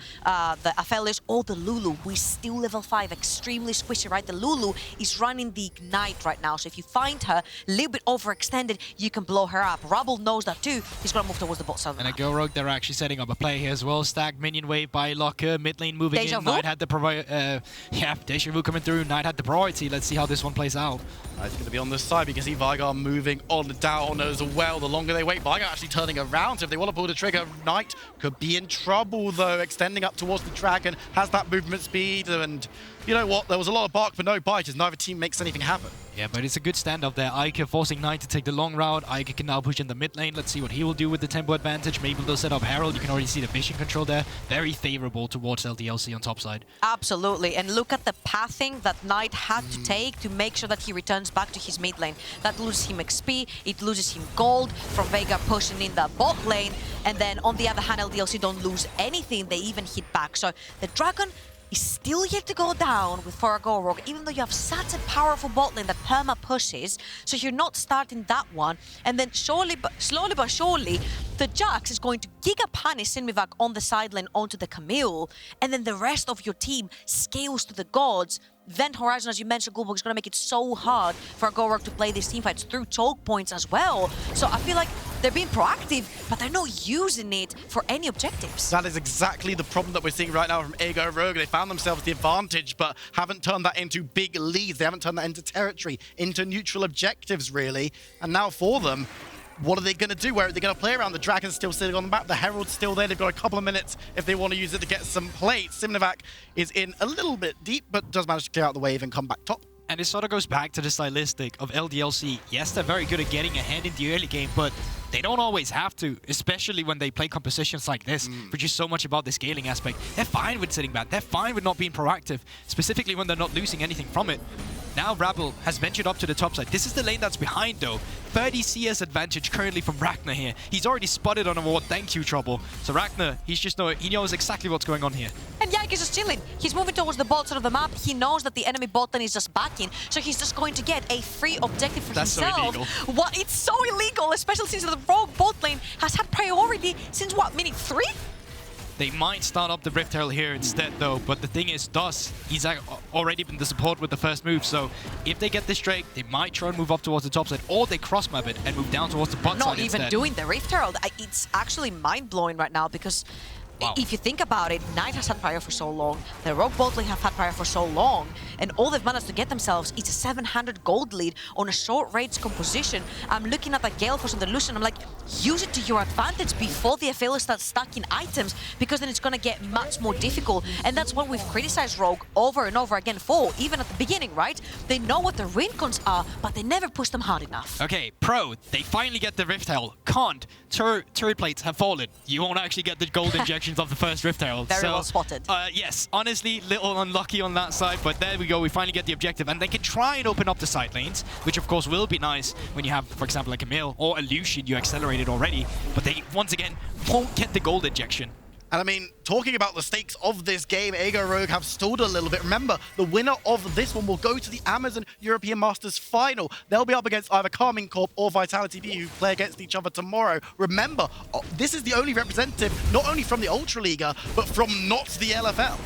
the Aphelios, or the Lulu, who is still level 5, extremely squishy, right? The Lulu is running the Nite right now, so if you find her a little bit overextended, you can blow her up. Rabble knows that too. He's going to move towards the bot side of the map. And a Go Rogue, they're actually setting up a play here as well. Stacked minion wave by FLICKR, mid lane moving Deja in. vu? Nite had the Deja vu coming through. Nite had the priority. Let's see how this one plays out. It's going to be on this side. You can see Veigar moving on down as well. The longer they wait, Veigar actually turning around. So if they want to pull the trigger, Nite could be in trouble though, extending up towards the dragon, has that movement speed, and you know what? There was a lot of bark but no bite as neither team makes anything happen. Yeah, but it's a good standoff there. Eika forcing Nite to take the long route. Eika can now push in the mid lane. Let's see what he will do with the tempo advantage. Maybe they'll set up Herald. You can already see the vision control there. Very favorable towards LDLC on top side. Absolutely, and look at the pathing that Nite had to take to make sure that he returns back to his mid lane. That loses him XP, it loses him gold from Veigar pushing in the bot lane, and then on the other hand, LDLC don't lose anything, they even hit back. So the Dragon is still yet to go down with for a Go Rogue, even though you have such a powerful bot lane that perma pushes, so you're not starting that one. And then slowly but surely, the Jax is going to Giga punish Sinmivak on the side lane onto the Camille, and then the rest of your team scales to the gods. Vent Horizon, as you mentioned, Gulbog, is going to make it so hard for a Go Rogue to play these teamfights through choke points as well. So I feel like they're being proactive, but they're not using it for any objectives. That is exactly the problem that we're seeing right now from ADC Rogue. They found themselves the advantage, but haven't turned that into big leads. They haven't turned that into territory, into neutral objectives, really. And now for them, what are they going to do? Where are they going to play around? The Dragon's still sitting on the map. The Herald's still there. They've got a couple of minutes if they want to use it to get some plates. Sinmivak is in a little bit deep, but does manage to clear out the wave and come back top. And it sort of goes back to the stylistic of LDLC. Yes, they're very good at getting ahead in the early game, but they don't always have to, especially when they play compositions like this, which is so much about the scaling aspect. They're fine with sitting back. They're fine with not being proactive, specifically when they're not losing anything from it. Now Rabble has ventured up to the top side. This is the lane that's behind though. 30 CS advantage currently from Ragner here. He's already spotted on a ward. Thank you, Trouble. So Ragner, he knows exactly what's going on here. And Yike is just chilling. He's moving towards the bot side of the map. He knows that the enemy bot lane is just backing, so he's just going to get a free objective for himself. So illegal. What? It's so illegal, especially since the rogue bot lane has had priority since what, minute 3? They might start up the Rift Herald here instead though, but the thing is, he's already been the support with the first move, so if they get this Drake, they might try and move up towards the top side, or they cross map it and move down towards the bot side Not even instead. doing the Rift Herald. It's actually mind-blowing right now because if you think about it, Nite has had prior for so long, the Rogue bot lane have had prior for so long, and all they've managed to get themselves is a 700 gold lead on a short range composition. I'm looking at the Gale Force and the Lucian, I'm like, use it to your advantage before the Aphelios start stacking items, because then it's going to get much more difficult. And that's what we've criticized Rogue over and over again for, even at the beginning, right? They know what the win cons are, but they never push them hard enough. Okay, Pro, they finally get the Rift Herald. Can't. Turret plates have fallen. You won't actually get the gold injection of the first Rift Herald. Very well spotted. Yes, honestly, little unlucky on that side, but there we go. We finally get the objective, and they can try and open up the side lanes, which of course will be nice when you have, for example, like Camille or a Lucian you accelerated already, but they, once again, won't get the gold injection. And I mean, talking about the stakes of this game, ADC Rogue have stalled a little bit. Remember, the winner of this one will go to the Amazon European Masters final. They'll be up against either Carmine Corp or Vitality B, who play against each other tomorrow. Remember, this is the only representative, not only from the Ultra Liga, but from not the LFL.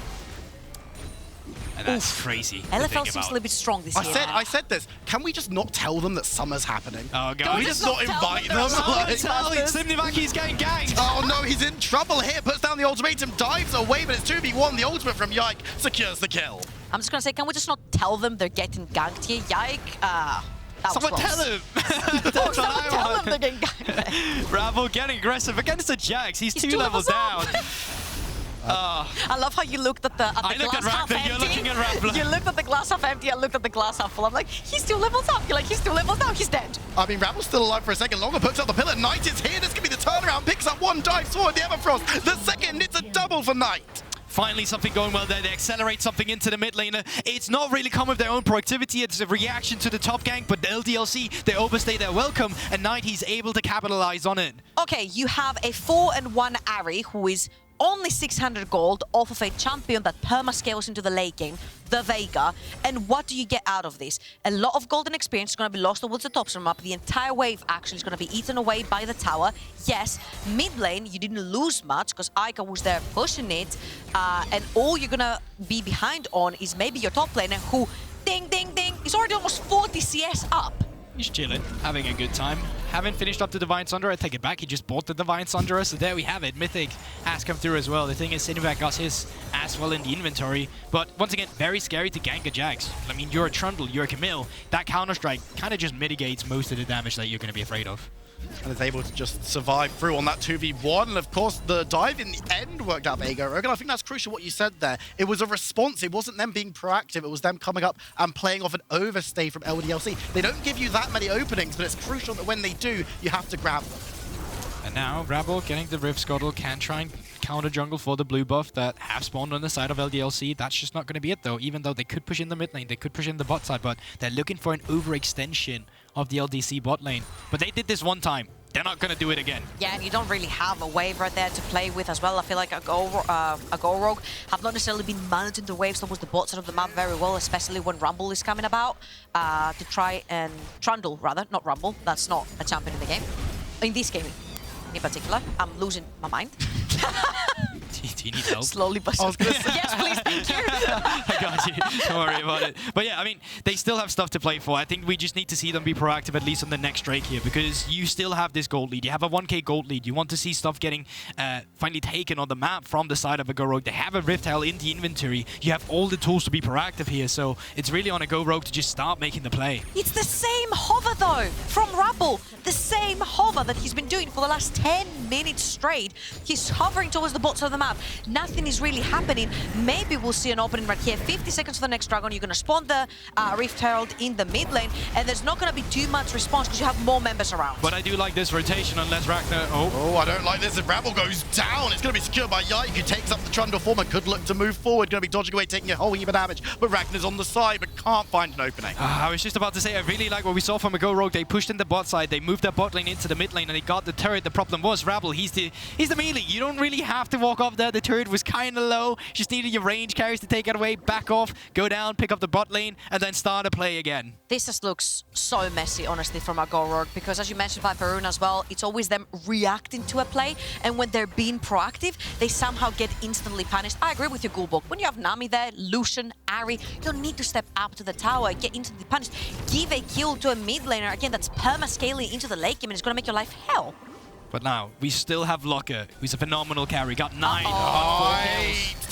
And that's crazy. LFL seems a little bit strong this year. I said this. Can we just not tell them that summer's happening? Oh, God. Can we just not invite them? Sinmivak, he's getting ganked. Oh, no, he's in trouble here. Puts down the ultimatum, dives away, but it's 2v1. The ultimate from Yike secures the kill. I'm just going to say, can we just not tell them they're getting ganked here? Yike, Someone tell him! That's what I want. Tell them they're getting ganked. Rabble getting aggressive against the Jax. He's 2 levels down. I love how you looked at the glass half empty. You're looking at Rabble. You looked at the glass half empty, I looked at the glass half full. I'm like, he's 2 levels up. You're like, he's 2 levels down, he's dead. I mean, Rabble's still alive for a second longer, picks up the pillar. Nite is here, this could be the turnaround. Picks up one, dives forward, the Everfrost. The second, it's a double for Nite. Finally, something going well there. They accelerate something into the mid laner. It's not really come with their own proactivity. It's a reaction to the top gank, but the LDLC, they overstay their welcome, and Nite, he's able to capitalize on it. Okay, you have a 4-1 Ahri, who is only 600 gold off of a champion that perma-scales into the late game, the Veigar. And what do you get out of this? A lot of golden experience is going to be lost towards the top of the map. The entire wave actually is going to be eaten away by the tower. Yes, mid lane, you didn't lose much because Eika was there pushing it. And all you're going to be behind on is maybe your top laner who, ding, ding, ding, is already almost 40 CS up. He's chilling, having a good time. Haven't finished up the Divine Sunder. I take it back. He just bought the Divine Sunderer. So there we have it. Mythic has come through as well. The thing is, Sinmivak got his as well in the inventory. But once again, very scary to gank a Jax. I mean, you're a Trundle, you're a Camille. That Counter-Strike kind of just mitigates most of the damage that you're going to be afraid of. And is able to just survive through on that 2v1. And of course, the dive in the end worked out for Veigar. And I think that's crucial what you said there. It was a response. It wasn't them being proactive. It was them coming up and playing off an overstay from LDLC. They don't give you that many openings, but it's crucial that when they do, you have to grab them. And now, Rabble getting the Rift Scuttle can try and counter jungle for the blue buff that have spawned on the side of LDLC. That's just not going to be it, though. Even though they could push in the mid lane, they could push in the bot side, but they're looking for an overextension of the LDC bot lane. But they did this one time. They're not going to do it again. Yeah, and you don't really have a wave right there to play with as well. I feel like a Go Rogue have not necessarily been managing the waves towards the bot side of the map very well, especially when Rumble is coming about to try and... Trundle, rather, not Rumble. That's not a champion in the game. In this game, in particular. I'm losing my mind. Do you need help? Slowly but surely. Yes, please, thank you. I got you. Don't worry about it. But yeah, I mean, they still have stuff to play for. I think we just need to see them be proactive, at least on the next Drake here, because you still have this gold lead. You have a 1k gold lead. You want to see stuff getting finally taken on the map from the side of a Go Rogue. They have a Rift Hell in the inventory. You have all the tools to be proactive here, so it's really on a Go Rogue to just start making the play. It's the same hover, though, from Rabble. The same hover that he's been doing for the last 10 minutes straight. He's hovering towards the bot side of the map. Nothing is really happening. Maybe we'll see an opening right here. 50 seconds for the next Dragon. You're going to spawn the Rift Herald in the mid lane, and there's not going to be too much response because you have more members around. But I do like this rotation unless Ragner... Oh, I don't like this. If Rabble goes down, it's going to be secured by Yike, who takes up the Trundle form and could look to move forward. Going to be dodging away, taking a whole heap of damage. But Ragner's on the side, but can't find an opening. I was just about to say, I really like what we saw from a Go Rogue. They pushed in the bot side, they moved their bot lane into the mid lane, and they got the turret. The problem was Rabble, he's the melee. You don't really have to walk up there. The turret was kind of low. Just needed your range carries to take it away, back off, go down, pick up the bot lane, and then start a play again. This just looks so messy, honestly, from our Go Rogue, because as you mentioned by Varun as well, it's always them reacting to a play, and when they're being proactive, they somehow get instantly punished. I agree with you, Gulbok. When you have Nami there, Lucian, Ahri, you don't need to step up to the tower, get instantly punished. Give a kill to a mid laner, again, that's perma-scaling into the late game, and it's going to make your life hell. But now, we still have FLICKR, who's a phenomenal carry. Got 9.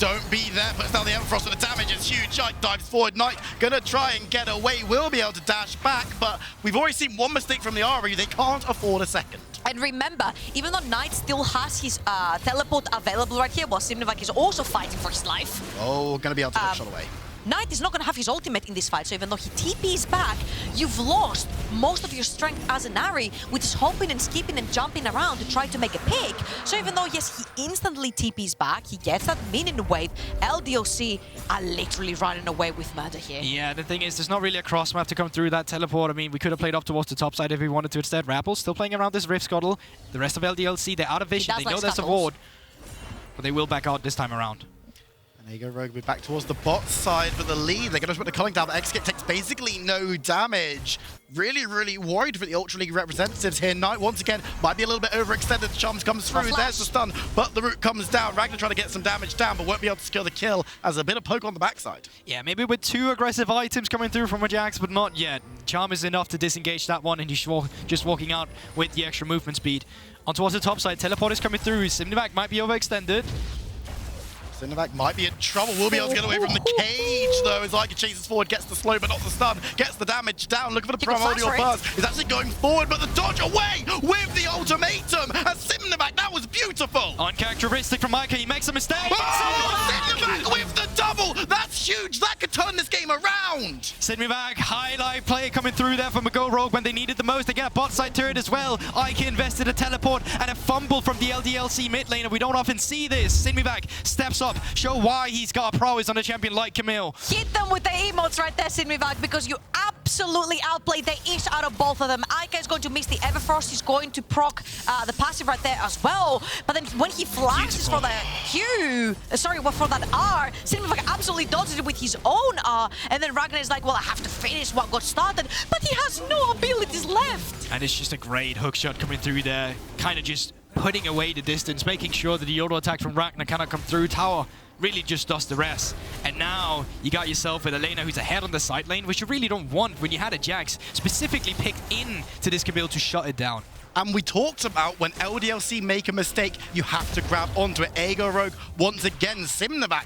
Don't be there. Puts down the Everfrost, and the damage is huge. Yike dives forward. Nite gonna try and get away. Will be able to dash back, but we've already seen one mistake from the Ahri. They can't afford a second. And remember, even though Nite still has his teleport available right here, while Sinmivak is also fighting for his life. Oh, gonna be able to get shot away. Nite is not going to have his ultimate in this fight, so even though he TPs back, you've lost most of your strength as an Ahri, which is hopping and skipping and jumping around to try to make a pick. So even though, yes, he instantly TPs back, he gets that minion wave, LDLC are literally running away with murder here. Yeah, the thing is, there's not really a cross map to come through that teleport. I mean, we could have played up towards the top side if we wanted to instead. Rabble still playing around this Rift Scuttle. The rest of LDLC, they're out of vision. They know there's a ward, but they will back out this time around. Viego Rogue will be back towards the bot side for the lead. They're going to put the culling down, but Exakick takes basically no damage. Really, really worried for the Ultra League representatives here. Nite, once again, might be a little bit overextended. The Charms comes through. There's the stun, but the root comes down. Ragner trying to get some damage down, but won't be able to secure the kill as a bit of poke on the backside. Yeah, maybe with 2 aggressive items coming through from Ajax, but not yet. Charm is enough to disengage that one, and he's just walking out with the extra movement speed. On towards the top side, teleport is coming through. Sinmivak might be overextended. Sinmivak might be in trouble. Will be able to get away from the cage, though, as Yike chases forward, gets the slow, but not the stun, gets the damage down, looking for the primordial burst. He's actually going forward, but the dodge away with the ultimatum. And Sinmivak, that was beautiful. Uncharacteristic from Yike, he makes a mistake. Oh, Sinmivak with the double. That's huge. That could turn this game around. Sinmivak, highlight play coming through there from a Go Rogue when they needed the most. They get a bot side turret as well. Yike invested a teleport and a fumble from the LDLC mid lane, and we don't often see this. Sinmivak steps up, show why he's got a prowess on a champion like Camille. Hit them with the emotes right there, Sinmivak, because you absolutely outplayed the ish out of both of them. Eika is going to miss the Everfrost. He's going to proc the passive right there as well. But then when he flashes for the Q, for that R, Sinmivak absolutely dodges it with his own R. And then Ragner is like, well, I have to finish what got started. But he has no abilities left. And it's just a great hook shot coming through there. Kind of just putting away the distance, making sure that the auto attack from Ragner cannot come through. Tower really just does the rest. And now you got yourself with a laner who's ahead on the side lane, which you really don't want when you had a Jax specifically picked in to this Camille to shut it down. And we talked about when LDLC make a mistake, you have to grab onto it. Viego Rogue, once again, Sinmivak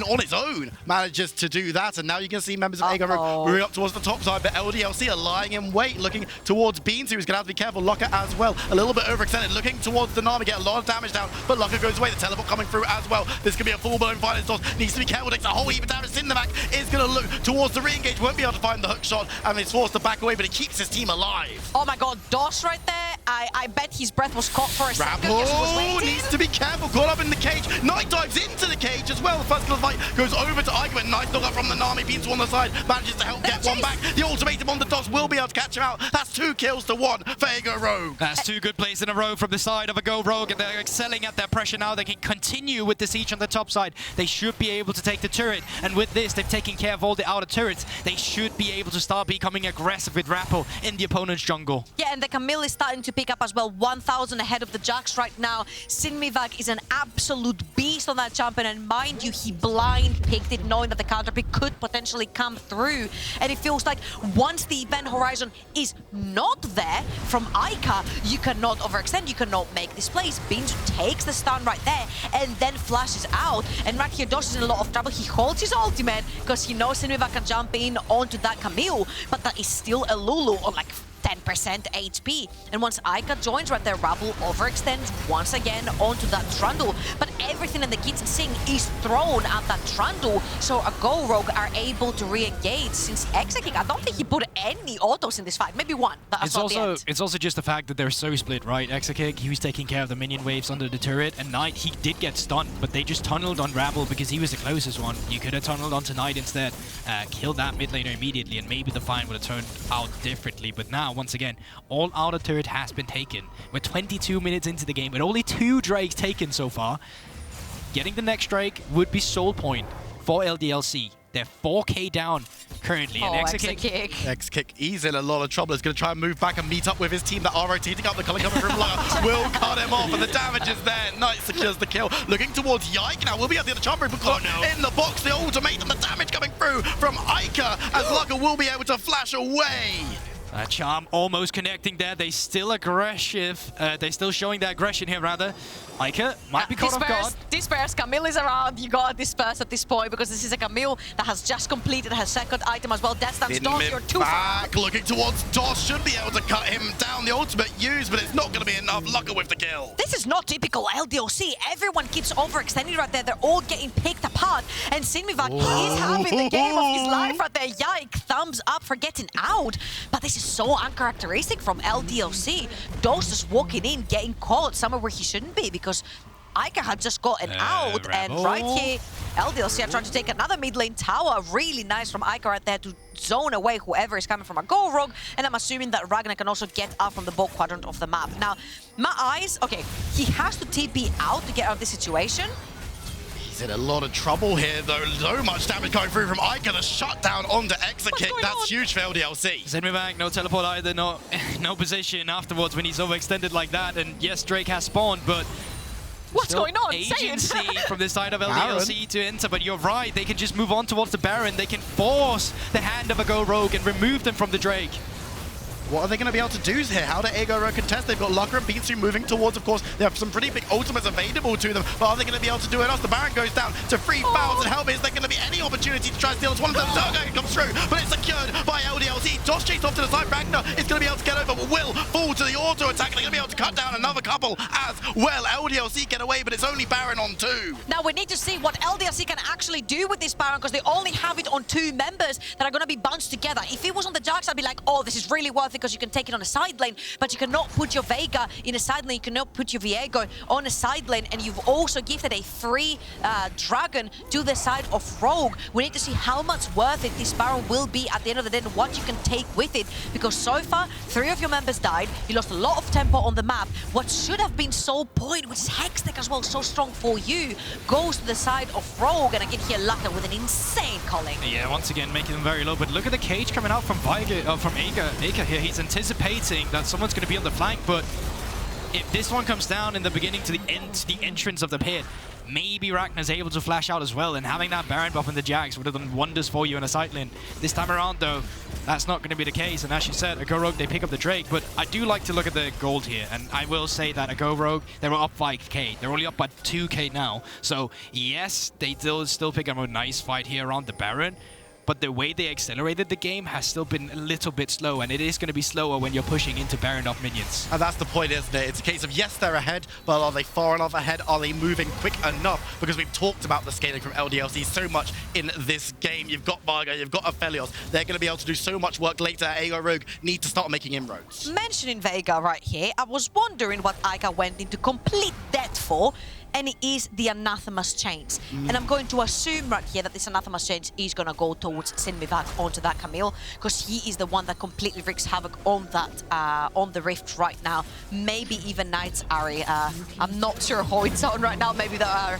on its own manages to do that. And now you can see members of Viego Rogue moving up towards the top side, but LDLC are lying in wait, looking towards beansu, who's going to have to be careful. LFLICKR as well, a little bit overextended, looking towards the Nami, get a lot of damage down, but LFLICKR goes away. The teleport coming through as well. This could be a full-blown finance toss. Needs to be careful, takes a whole heap of damage. Sinmivak is going to look towards the re-engage, won't be able to find the hook shot, and is forced to back away, but he keeps his team alive. Oh my god, DOS right there. I bet his breath was caught for a second. Rabble needs to be careful, caught up in the cage. Nite dives into the cage as well. The first kill of the fight goes over to Eika, but Nite dug up from the Nami, beansu on the side, manages to help get one back. The ultimatum on the DOS will be able to catch him out. That's 2 kills to 1 for Viego Rogue. That's 2 good plays in a row from the side of a Go Rogue, and they're excelling at their pressure now. They can continue with the siege on the top side. They should be able to take the turret, and with this, they've taken care of all the outer turrets. They should be able to start becoming aggressive with Rabble in the opponent's jungle. Yeah, and the Camille is starting to pick up as well. 1,000 ahead of the Jax right now. Sinmivak is an absolute beast on that champion, and mind you, he blind picked it, knowing that the counter pick could potentially come through. And it feels like once the event horizon is not there from Eika, you cannot overextend, you cannot make this plays. beansu takes the stun right there and then flashes out. And right here, DOS is in a lot of trouble. He holds his ultimate because he knows Sinmivak can jump in onto that Camille, but that is still a Lulu on like 10% HP. And once Eika joins right there, Rabble overextends once again onto that Trundle. But everything in the kitchen sink is thrown at that Trundle, so a Go Rogue are able to re-engage. Since Exakick, I don't think he put any autos in this fight. Maybe one. It's also just the fact that they're so split, right? Exakick, he was taking care of the minion waves under the turret, and Nite, he did get stunned, but they just tunneled on Rabble because he was the closest one. You could have tunneled onto Nite instead, killed that mid laner immediately, and maybe the fight would have turned out differently. But now, once again, all outer turret has been taken. We're 22 minutes into the game with only 2 Drakes taken so far. Getting the next Drake would be soul point for LDLC. They're 4k down currently. Oh, and Exakick, he's in a lot of trouble. He's going to try and move back and meet up with his team that are rotating up. The color coming from LFLICKR will cut him off, and the damage is there. Nite secures the kill. Looking towards Yike now. Will be at the other chamber, but in the box, the ultimatum, the damage coming through from Eika, as LFLICKR will be able to flash away. Charm almost connecting there. They still aggressive. They're still showing their aggression here, rather. Eika might be caught off guard. Disperse. Camille is around. You gotta disperse at this point because this is a Camille that has just completed her second item as well. Death Stance DOS, you're too far. Looking towards DOS, should be able to cut him down. The ultimate used, but it's not going to be enough. LFLICKR with the kill. This is not typical LDLC. Everyone keeps overextending right there. They're all getting picked apart. And Sinmivak is having the game of his life right there. Yike, thumbs up for getting out. But this is so uncharacteristic from LDLC. DOS just walking in, getting caught somewhere where he shouldn't be because Eika had just gotten out. Rabble. And right here, LDLC are trying to take another mid lane tower. Really nice from Eika right there to zone away whoever is coming from a Go Rogue. And I'm assuming that Ragner can also get out from the bot quadrant of the map. Now, my eyes, okay, he has to TP out to get out of this situation. He's in a lot of trouble here, though. So much damage going through from Eika. The shutdown onto Exakick. That's huge for LDLC. Sinmivak, no teleport either, no position afterwards when he's overextended like that. And yes, Drake has spawned, but what's going on? Agency from the side of LDLC to enter, but you're right. They can just move on towards the Baron. They can force the hand of a Go Rogue and remove them from the Drake. What are they going to be able to do here? How do AGO contest? They've got FLICKR and beansu moving towards, of course. They have some pretty big ultimates available to them, but are they going to be able to do it else? The Baron goes down to 3 fouls, and help is there going to be any opportunity to try and steal us? One of them comes through, but it's secured by LDLC. Toss chased off to the side. Ragner is going to be able to get over, but will fall to the auto attack. They're going to be able to cut down another couple as well. LDLC get away, but it's only Baron on 2. Now we need to see what LDLC can actually do with this Baron, because they only have it on 2 members that are going to be bunched together. If it was on the Jax, I'd be like, oh, this is really worth it because you can take it on a side lane, but you cannot put your Veigar in a side lane, you cannot put your Viego on a side lane, and you've also gifted a free dragon to the side of Rogue. We need to see how much worth it this Baron will be at the end of the day and what you can take with it, because so far 3 of your members died, you lost a lot of tempo on the map. What should have been Soul Point, which is Hextech as well, so strong for you, goes to the side of Rogue, and again here LDLC with an insane calling. Yeah, once again making them very low, but look at the cage coming out from Viego, from Eika here. He's anticipating that someone's going to be on the flank, but if this one comes down in the beginning to the entrance of the pit, maybe Ragner's able to flash out as well, and having that Baron buff in the Jax would have done wonders for you in a side lane. This time around, though, that's not going to be the case, and as you said, a Go Rogue, they pick up the Drake, but I do like to look at the gold here, and I will say that a Go Rogue, they were up 5k. They're only up by 2k now, so yes, they still pick up a nice fight here around the Baron, but the way they accelerated the game has still been a little bit slow, and it is going to be slower when you're pushing into Baron off minions. And that's the point, isn't it? It's a case of, yes, they're ahead, but are they far enough ahead? Are they moving quick enough? Because we've talked about the scaling from LDLC so much in this game. You've got Veigar, you've got Aphelios. They're going to be able to do so much work later. AGO Rogue need to start making inroads. Mentioning Veigar right here, I was wondering what Eika went into complete debt for, and it is the Anathema's Chains. And I'm going to assume right here that this Anathema's Chains is going to go towards Sinmivak onto that Camille, because he is the one that completely wreaks havoc on that on the Rift right now. Maybe even Nite's Ahri. I'm not sure how it's on right now. Maybe the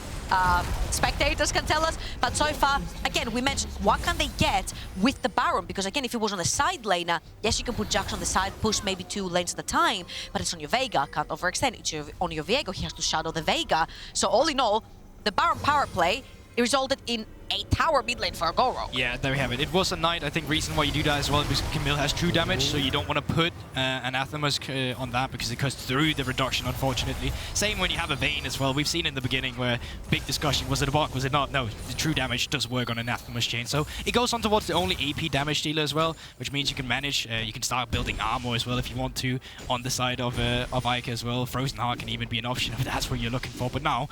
spectators can tell us. But so far, again, we mentioned what can they get with the Baron, because again, if it was on the side laner, yes, you can put Jax on the side, push maybe 2 lanes at a time, but it's on your Veigar, can't overextend. It's on your Viego, he has to shadow the Veigar. So all in all, the Baron power play, it resulted in a tower mid lane for a Go Rogue. Yeah, there we have it. It was a Nite. I think reason why you do that as well is because Camille has true damage, so you don't want to put Anathemas on that because it goes through the reduction, unfortunately. Same when you have a Vayne as well. We've seen in the beginning where big discussion, was it a bot, was it not? No, the true damage does work on Anathema's Chain. So it goes on towards the only AP damage dealer as well, which means you can manage, you can start building armor as well if you want to on the side of Yike as well. Frozen Heart can even be an option if that's what you're looking for. But now,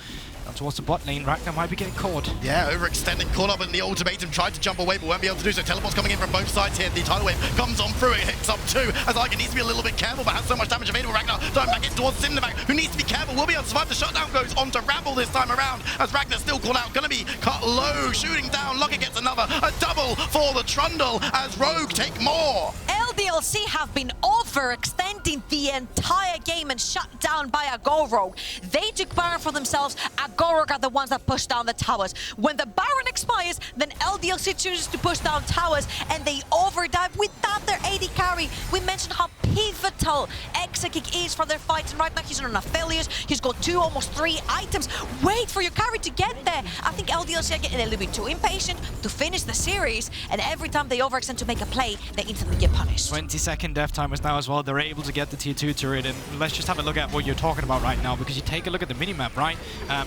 down towards the bot lane, Ragner might be getting caught. Yeah, overextended, caught up in the ultimatum, tried to jump away but won't be able to do so. Teleport's coming in from both sides here. The tidal wave comes on through, it hits up too, as Yike needs to be a little bit careful but has so much damage available. Ragner going back in towards Sinmivak, who needs to be careful, will be able to survive. The shutdown goes on to Rabble this time around, as Ragnar still called out, gonna be cut low, shooting down. LDLC gets another, a double for the Trundle, as Rogue take more. LDLC have been overextending the entire game and shut down by a Go Rogue. They took Baron for themselves, a Go Rogue are the ones that push down the towers. When the Baron expires, then LDLC chooses to push down towers, and they overdive without their AD carry. We mentioned how pivotal Exakick is for their fights, and right now he's on Aphelios. He's got 2, almost 3 items. Wait for your carry to get there. I think LDLC are getting a little bit too impatient to finish the series, and every time they overextend to make a play, they instantly get punished. 20-second death timers now as well. They're able to get the tier 2 turret, and let's just have a look at what you're talking about right now, because you take a look at the minimap, right?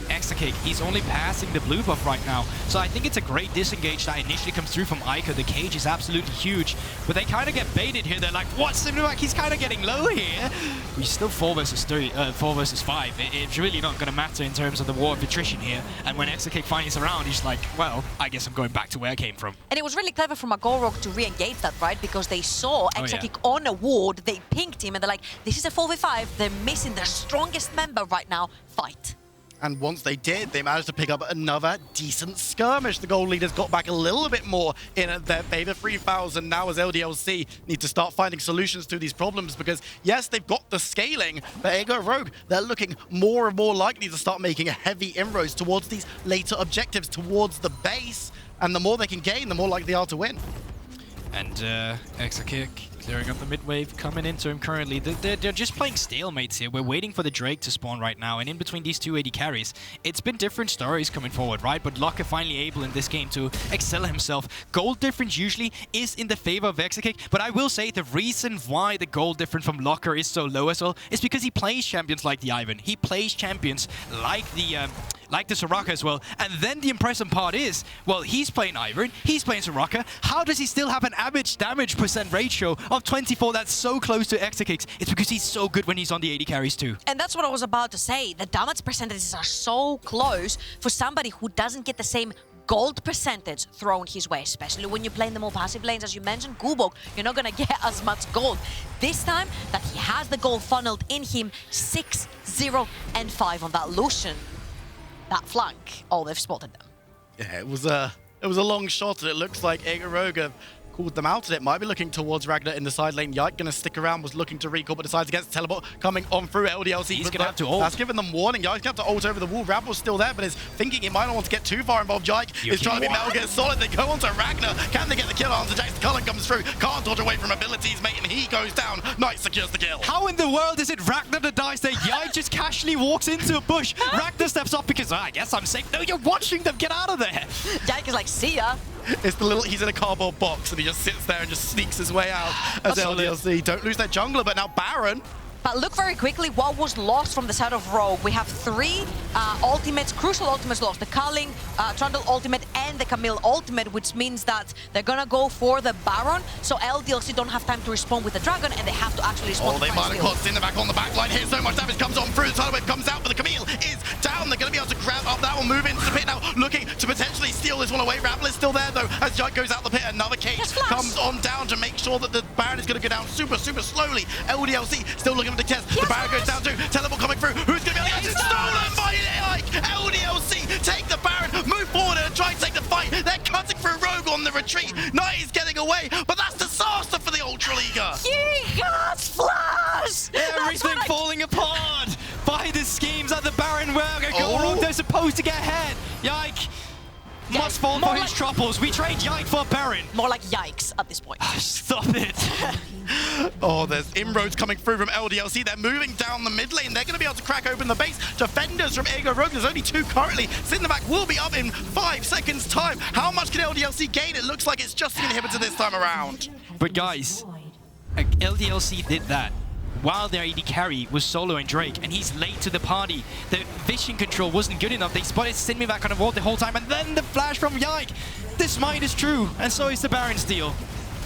Exakick, he's only passing the blue buff right now, so I think it's a great disengage that initially comes through from Eika. The cage is absolutely huge, but they kind of get baited here. They're like, what, Sinmivak? He's kind of getting low here. He's still 4 versus 5. It's really not going to matter in terms of the war of attrition here, and when Exakick finds around, he's like, well, I guess I'm going back to where I came from. And it was really clever from a Go Rogue to re-engage that, right? Because they saw Exakick on a ward, they pinged him, and they're like, this is a 4v5, they're missing their strongest member right now, fight. And once they did, they managed to pick up another decent skirmish. The gold leaders got back a little bit more in their favor. 3,000 now as LDLC need to start finding solutions to these problems because, yes, they've got the scaling, but Ego Rogue, they're looking more and more likely to start making a heavy inroads towards these later objectives, towards the base. And the more they can gain, the more likely they are to win. And Exakick clearing up the mid wave, coming into him currently. They're just playing stalemates here. We're waiting for the Drake to spawn right now, and in between these two AD carries, it's been different stories coming forward, right? But LCKR finally able in this game to excel himself. Gold difference usually is in the favor of Exakick, but I will say the reason why the gold difference from LCKR is so low as well is because he plays champions like the Ivan. He plays champions like the Soraka as well. And then the impressive part is, well, he's playing Ivan, he's playing Soraka. How does he still have an average damage percent ratio of 24 that's so close to Exakick's? It's because he's so good when he's on the AD carries too. And that's what I was about to say. The damage percentages are so close for somebody who doesn't get the same gold percentage thrown his way, especially when you're playing the more passive lanes. As you mentioned, Gubok, you're not going to get as much gold. This time that he has the gold funneled in him, 6, 0, and 5 on that Lucian. That flank, oh, they've spotted them. Yeah, it was a long shot, and it looks like Ego Rogue have called them out. It might be looking towards Ragner in the side lane. Yike gonna stick around, was looking to recall, but decides against teleport coming on through LDLC. He's gonna have to ult. That's giving them warning. Yike's gonna have to ult over the wall. Rabble's still there, but is thinking he might not want to get too far involved. Yike is trying to be Metal Gear Solid. They go on to Ragner. Can they get the kill on? Jackson Cullen comes through. Can't dodge away from abilities, mate, and he goes down. Nite secures the kill. How in the world is it Ragnar that dies there? Yike just casually walks into a bush. Ragnar steps up because, I guess I'm safe. No, you're watching them get out of there. Yike is like, see ya. It's the little, he's in a cardboard box and he just sits there and just sneaks his way out as LDLC don't lose their jungler, but now Baron. But look very quickly what was lost from the side of Rogue. We have 3 ultimates, crucial ultimates lost. The Culling, Trundle ultimate, and the Camille ultimate, which means that they're gonna go for the Baron. So LDLC don't have time to respond with the Dragon, and they have to actually respond. Oh, they might have caught Sinmivak on the back line here. So much damage comes on through. The tidal wave comes out, but the Camille is down. They're gonna be able to grab up that one, move into the pit now, looking to potentially steal this one away. Rabble is still there though, as Yike goes out the pit. Another cage comes on down to make sure that the Baron is gonna go down super slowly. LDLC still looking for the test. The Baron goes down too. Teleport coming through. Who's going to be able to get it? Stolen by Yike! LDLC take the Baron, move forward and try and take the fight. They're cutting through Rogue on the retreat. Nite is getting away, but that's disaster for the Ultra Leaguer. He has flash! Everything falling apart by the schemes at the Baron where they're supposed to get ahead. Yike must fall for his troubles. We trade Yike for Baron. More like yikes at this point. Stop it. Oh, there's inroads coming through from LDLC. They're moving down the mid lane. They're going to be able to crack open the base. Defenders from Ego Rogue. There's only 2 currently. Sinmivak will be up in 5 seconds time. How much can LDLC gain? It looks like it's just an inhibitor this time around. But guys, LDLC did that while their AD carry was soloing Drake, and he's late to the party. The vision control wasn't good enough. They spotted Sinmivak on the wall the whole time, and then the flash from Yike. This might is true, and so is the Baron steal.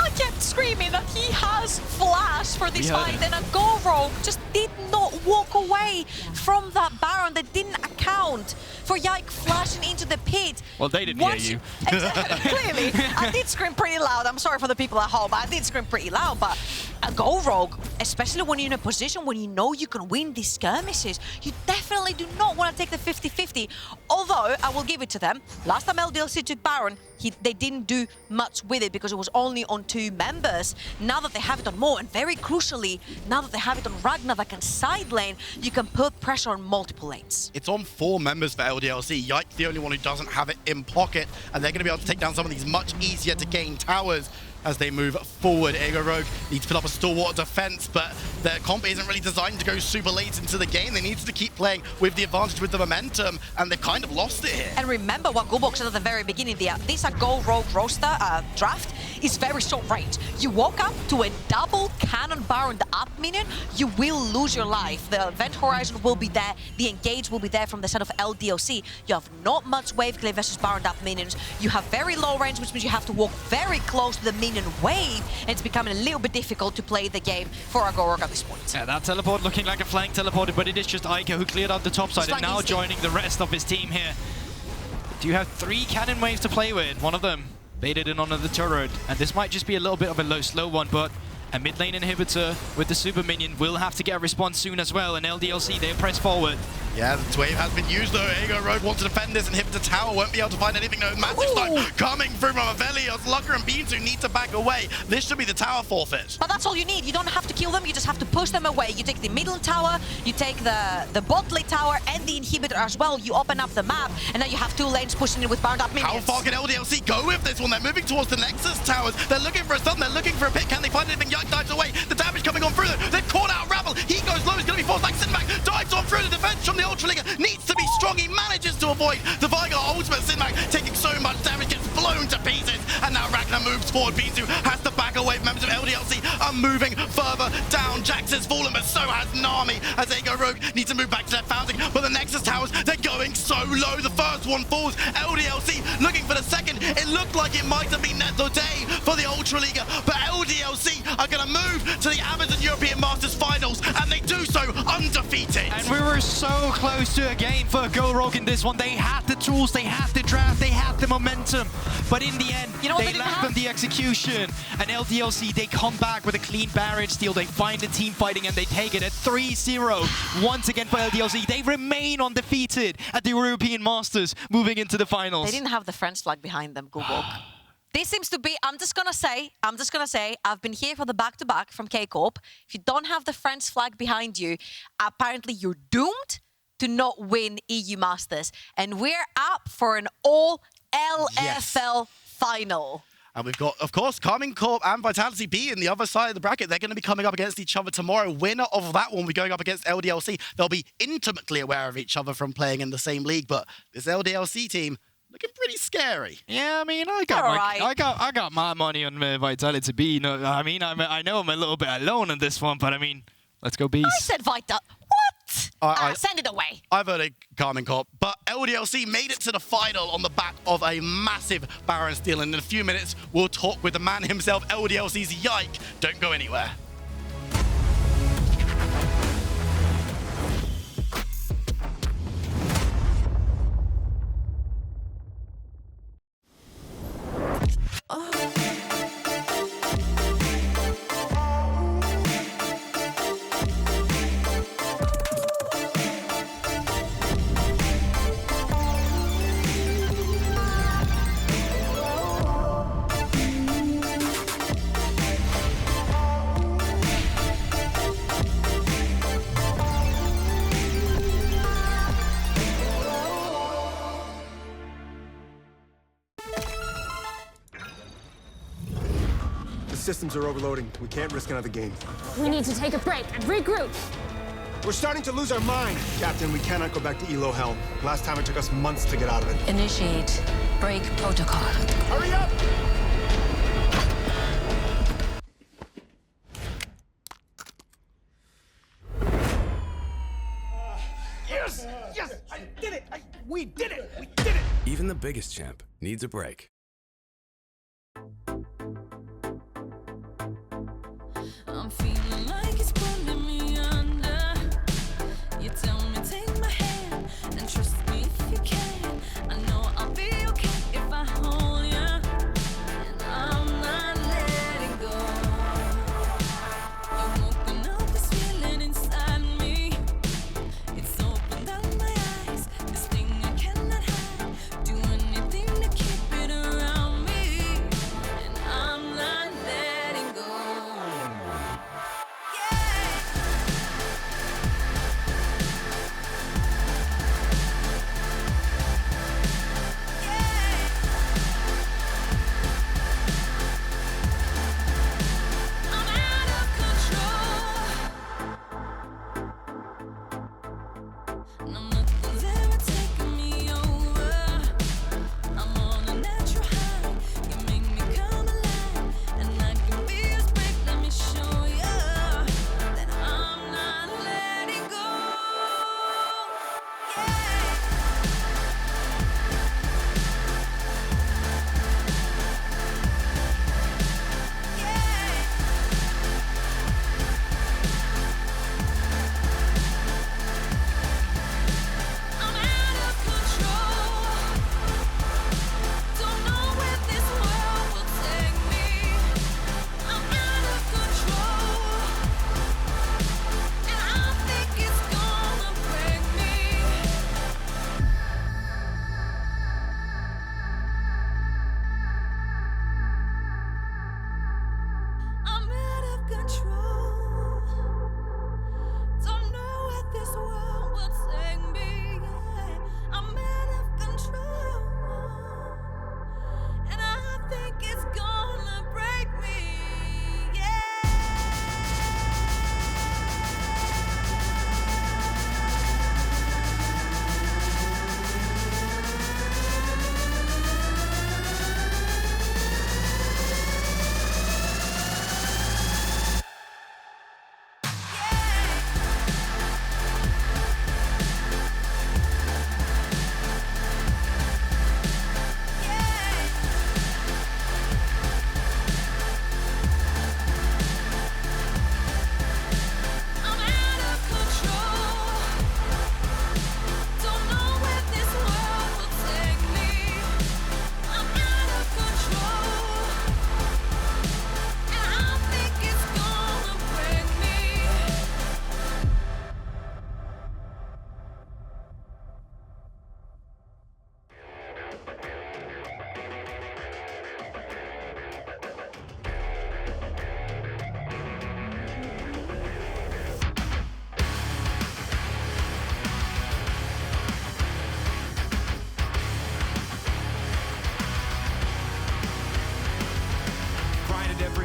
I kept screaming that he has flash for this fight, and a Go Rogue just did not walk away from that Baron. That didn't account for Yike flashing into the pit. Well, they didn't hear you. Exactly, clearly. I did scream pretty loud. I'm sorry for the people at home, but I did scream pretty loud. But a Go Rogue, especially when you're in a position when you know you can win these skirmishes, you definitely do not want to take the 50-50. Although, I will give it to them. Last time LDLC took Baron, they didn't do much with it because it was only on 2 members. Now that they have it on more, and very crucially, now that they have it on Ragnar that can side lane, you can put pressure on multiple lanes. It's on 4 members for LDLC. Yike, the only one who doesn't have it in pocket, and they're going to be able to take down some of these much easier to gain towers as they move forward. Ego Rogue needs to put up a stalwart defense, but their comp isn't really designed to go super late into the game. They need to keep playing with the advantage, with the momentum, and they've kind of lost it here. And remember what Gubok said at the very beginning, this Go Rogue roster draft is very short range. You walk up to a double cannon Baron, the up minion, you will lose your life. The event horizon will be there, the engage will be there from the side of LDLC. You have not much wave clear versus Baron up minions. You have very low range, which means you have to walk very close to the minion wave, and it's becoming a little bit difficult to play the game for a Go Rogue at this point. Yeah, that teleport looking like a flank teleported, but it is just Eika who cleared out the top side and now joining the rest of his team here. Do you have 3 cannon waves to play with? One of them baited in onto the turret, and this might just be a little bit of a slow one, but a mid lane inhibitor with the super minion will have to get a response soon as well, and LDLC, they press forward. Yeah, the wave has been used though. Veigar Rogue wants to defend this and hit the tower. Won't be able to find anything. No, massive snipe coming through from Aphelios. FLICKR and beansu need to back away. This should be the tower forfeit. But that's all you need. You don't have to kill them. You just have to push them away. You take the middle tower, you take the bot lane tower and the inhibitor as well. You open up the map, and now you have 2 lanes pushing in with burned up minions. How far can LDLC go with this one? They're moving towards the Nexus towers. They're looking for a stun. They're looking for a pick. Can they find anything? Yike dives away. The damage coming on through them. They've caught out Rabble. He goes low. He's going to be forced back. Sinmivak dives on through. The defense from the Ultra League needs to be strong. He manages to avoid the Viego ultimate. Sinmivak taking so much damage, gets blown to pieces. And now Ragner moves forward. beansu has to back away. Members of LDLC are moving further down. Jax has fallen, but so has Nami. As Veigar Rogue needs to move back to that fountain. But the Nexus towers, they're going so low. The first one falls. LDLC looking for the second. It looked like it might have been the day for the Ultra League, but LDLC are going to move to the Amazon European Masters Finals, and they do so undefeated. And we were so close to a game for Go Rogue in this one. They had the tools, they had the draft, they had the momentum. But in the end, they lacked on the execution. And LDLC, they come back with a clean barrage steal. They find the team fighting and they take it at 3-0. Once again for LDLC, they remain undefeated at the European Masters, moving into the finals. They didn't have the French flag behind them, Google. This seems to be, I'm just gonna say, I've been here for the back-to-back from K-Corp. If you don't have the French flag behind you, apparently you're doomed to not win EU Masters. And we're up for an all LFL final. And we've got, of course, Carmine Corp and Vitality B in the other side of the bracket. They're going to be coming up against each other tomorrow. Winner of that one will be going up against LDLC. They'll be intimately aware of each other from playing in the same league, but this LDLC team looking pretty scary. Yeah, I mean, I got my money on Vitality B. You know, I mean, I know I'm a little bit alone on this one, but I mean, let's go Beast. I said Vital. What? Send it away. I've heard a Carmine Corp, but LDLC made it to the final on the back of a massive Baron steal. And in a few minutes, we'll talk with the man himself, LDLC's Yike. Don't go anywhere. Systems are overloading. We can't risk another game. We need to take a break and regroup. We're starting to lose our mind. Captain, we cannot go back to Elo Hell. Last time it took us months to get out of it. Initiate break protocol. Hurry up! Yes! Yes! I did it! We did it! We did it! Even the biggest champ needs a break. I'm feeling like it's pulling me under. You tell me take my hand and trust me if you can. I know I'll be okay if I hold you, and I'm not letting go. You're woken up this feeling inside me. It's opened up my eyes. This thing I cannot hide. Do anything to keep it around.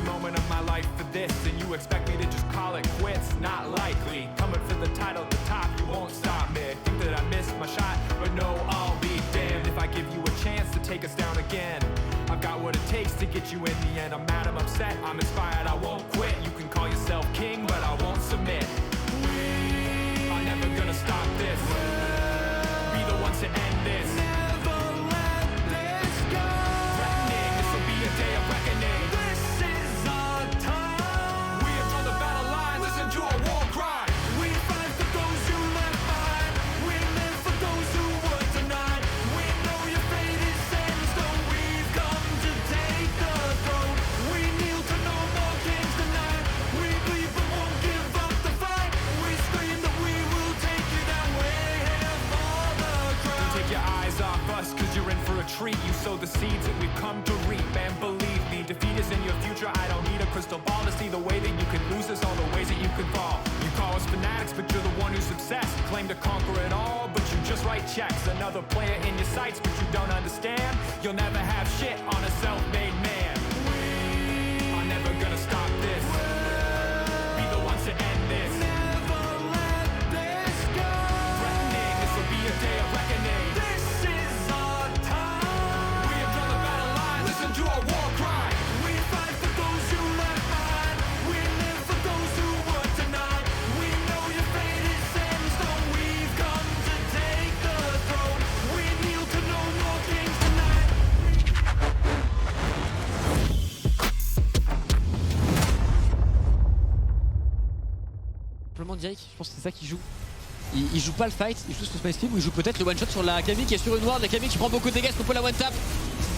moment of my life for this, and you expect me to just call it quits? Not likely. Coming for the title at the top, you won't stop me. Think that I missed my shot, but no, I'll be damned if I give you a chance to take us down again. I've got what it takes to get you in the end. I'm mad, I'm upset, I'm inspired, I won't quit. You can call yourself king, but I won't submit. We are never gonna stop this. Be the ones to end this. Never let this go. Threatening, this will be a day of reckoning. This is our time. We have drawn the battle line, listen to our war cry. We fight for those who left behind. We live for those who were denied. We know your fate is set in stone. We've come to take the throne. We kneel to no more kings tonight. We bleed but won't give up the fight. We scream that we will take you that way. Here for the crown. Don't take your eyes off us, cause you're in for a treat. You sow the seeds that we've come to reap. And believe me, defeat is in your future. I don't need a crystal ball to see the way that you can lose us, all the ways that you can fall. You call us fanatics, but you're the one who's obsessed. Claim to conquer it all, but you just write checks. Another player in your sights, but you don't understand. You'll never have shit on a self-made man. We are never gonna stop this. Be the ones to end this. Never let this go. Threatening, this will be a day of reckoning. This is our time. We have drawn the battle line. Listen to our war cry. We fight for those who left behind. We live for those who were denied. We know your fate is set in stone. We've come to take the throne. We kneel to no more kings tonight. Simplement Yike, je pense que c'est ça qu'il joue. Il joue pas le fight, il joue ce Space Team ou il joue peut-être le one shot sur la Camille qui est sur une ward. La Camille qui prend beaucoup de dégâts, est-ce qu'on peut la one tap?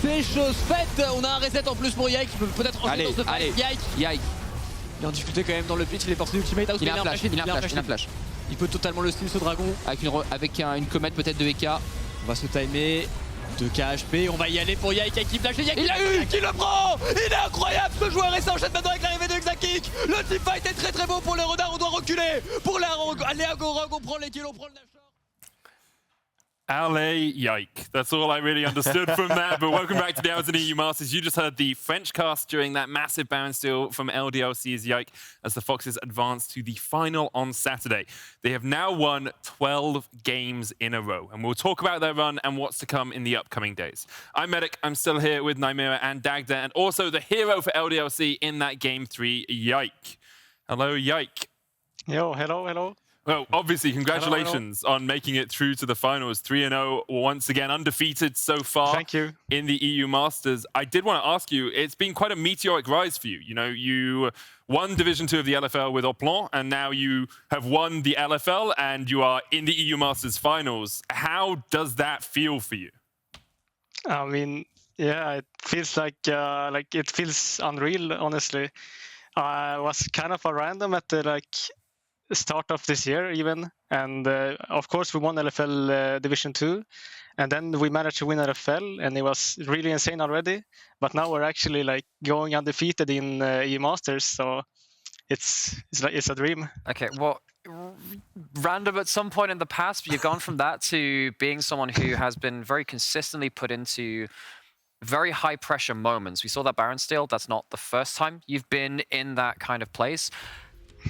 C'est chose faite. On a un reset en plus pour Yike qui peut peut-être rentrer dans ce fight. Yike. Il est en difficulté quand même dans le pitch, il est porté ultimate out. Il a un flash. Il peut totalement le steal ce dragon. Avec une comète peut-être de Eika. On va se timer. 2k HP, on va y aller pour Yike qui flash. Yike, il l'a eu. Qui le prend. Il est incroyable ce joueur et ça enchaîne maintenant avec l'arrivée de Exakick. Le teamfight est très très beau pour les renards, on doit reculer. Pour aller à Gorog, on prend les kills, on prend le Nashor. LA Yike. That's all I really understood from that. But welcome back to the LDLC EU Masters. You just heard the French cast during that massive bounce steal from LDLC's Yike as the Foxes advance to the final on Saturday. They have now won 12 games in a row, and we'll talk about their run and what's to come in the upcoming days. I'm Medic. I'm still here with Nymira and Dagda, and also the hero for LDLC in that Game 3, Yike. Hello, Yike. Yo, hello. Well, obviously, congratulations on making it through to the finals. 3-0, once again, undefeated so far. Thank you. In the EU Masters. I did want to ask you, it's been quite a meteoric rise for you. You know, you won Division 2 of the LFL with Oplan, and now you have won the LFL, and you are in the EU Masters finals. How does that feel for you? I mean, yeah, it feels like it feels unreal, honestly. I was kind of a random at the start of this year even, and of course we won LFL Division 2, and then we managed to win LFL, and it was really insane already. But now we're actually going undefeated in EU Masters, so it's a dream. Okay, well, random at some point in the past, but you've gone from that to being someone who has been very consistently put into very high pressure moments. We saw that Baron steal. That's not the first time you've been in that kind of place.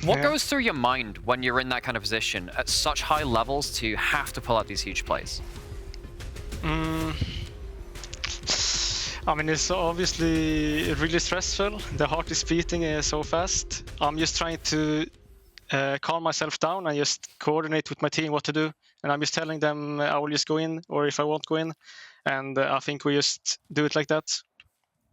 What goes through your mind when you're in that kind of position at such high levels to have to pull out these huge plays? I mean, it's obviously really stressful. The heart is beating so fast. I'm just trying to calm myself down and just coordinate with my team what to do. And I'm just telling them I will just go in, or if I won't go in. And I think we just do it like that.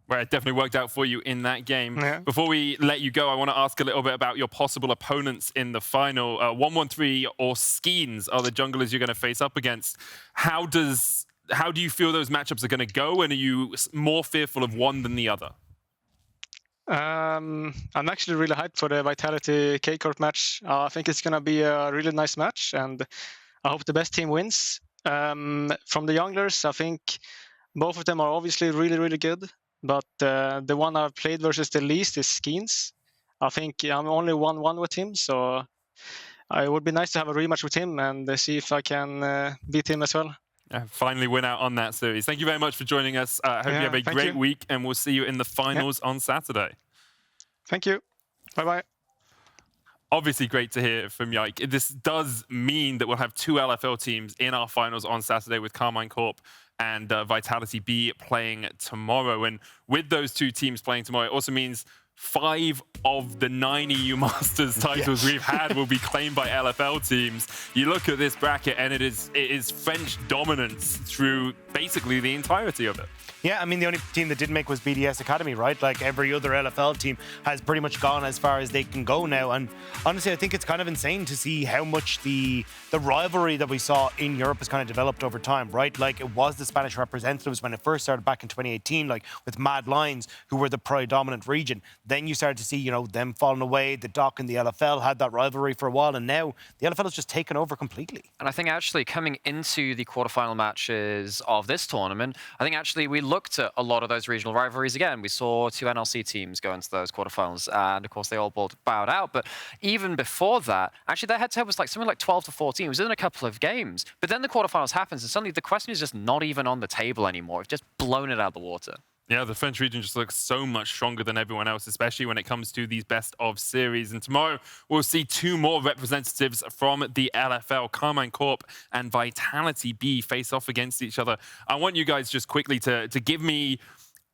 Well, it definitely worked out for you in that game. Yeah. Before we let you go, I want to ask a little bit about your possible opponents in the final. 113 or Skeens are the junglers you're going to face up against. How do you feel those matchups are going to go, and are you more fearful of one than the other? I'm actually really hyped for the Vitality K-Corp match. I think it's going to be a really nice match, and I hope the best team wins. From the junglers, I think both of them are obviously really, really good. But the one I've played versus the least is Skeens. I think I'm only 1-1 with him, so it would be nice to have a rematch with him and see if I can beat him as well. Finally win out on that series. Thank you very much for joining us. I hope you have a great week, and we'll see you in the finals on Saturday. Thank you. Bye-bye. Obviously great to hear from Yike. This does mean that we'll have 2 LFL teams in our finals on Saturday with Karmine Corp and Vitality B playing tomorrow. And with those 2 teams playing tomorrow, it also means 5 of the 9 EU Masters titles we've had will be claimed by LFL teams. You look at this bracket and it is French dominance through basically the entirety of it. Yeah, I mean, the only team that didn't make was BDS Academy, right? Like, every other LFL team has pretty much gone as far as they can go now. And honestly, I think it's kind of insane to see how much the rivalry that we saw in Europe has kind of developed over time, right? Like, it was the Spanish representatives when it first started back in 2018, like with Mad Lions, who were the predominant region. Then you started to see, you know, them falling away. The DOC and the LFL had that rivalry for a while, and now the LFL has just taken over completely. And I think actually coming into the quarterfinal matches of this tournament, I think actually we looked at a lot of those regional rivalries again. We saw 2 NLC teams go into those quarterfinals, and of course they all bowed out. But even before that, actually their head-to-head was like something like 12-14. It was in a couple of games. But then the quarterfinals happens, and suddenly the question is just not even on the table anymore. It's just blown it out of the water. Yeah, the French region just looks so much stronger than everyone else, especially when it comes to these best of series. And tomorrow, we'll see 2 more representatives from the LFL, Karmine Corp and Vitality B, face off against each other. I want you guys just quickly to give me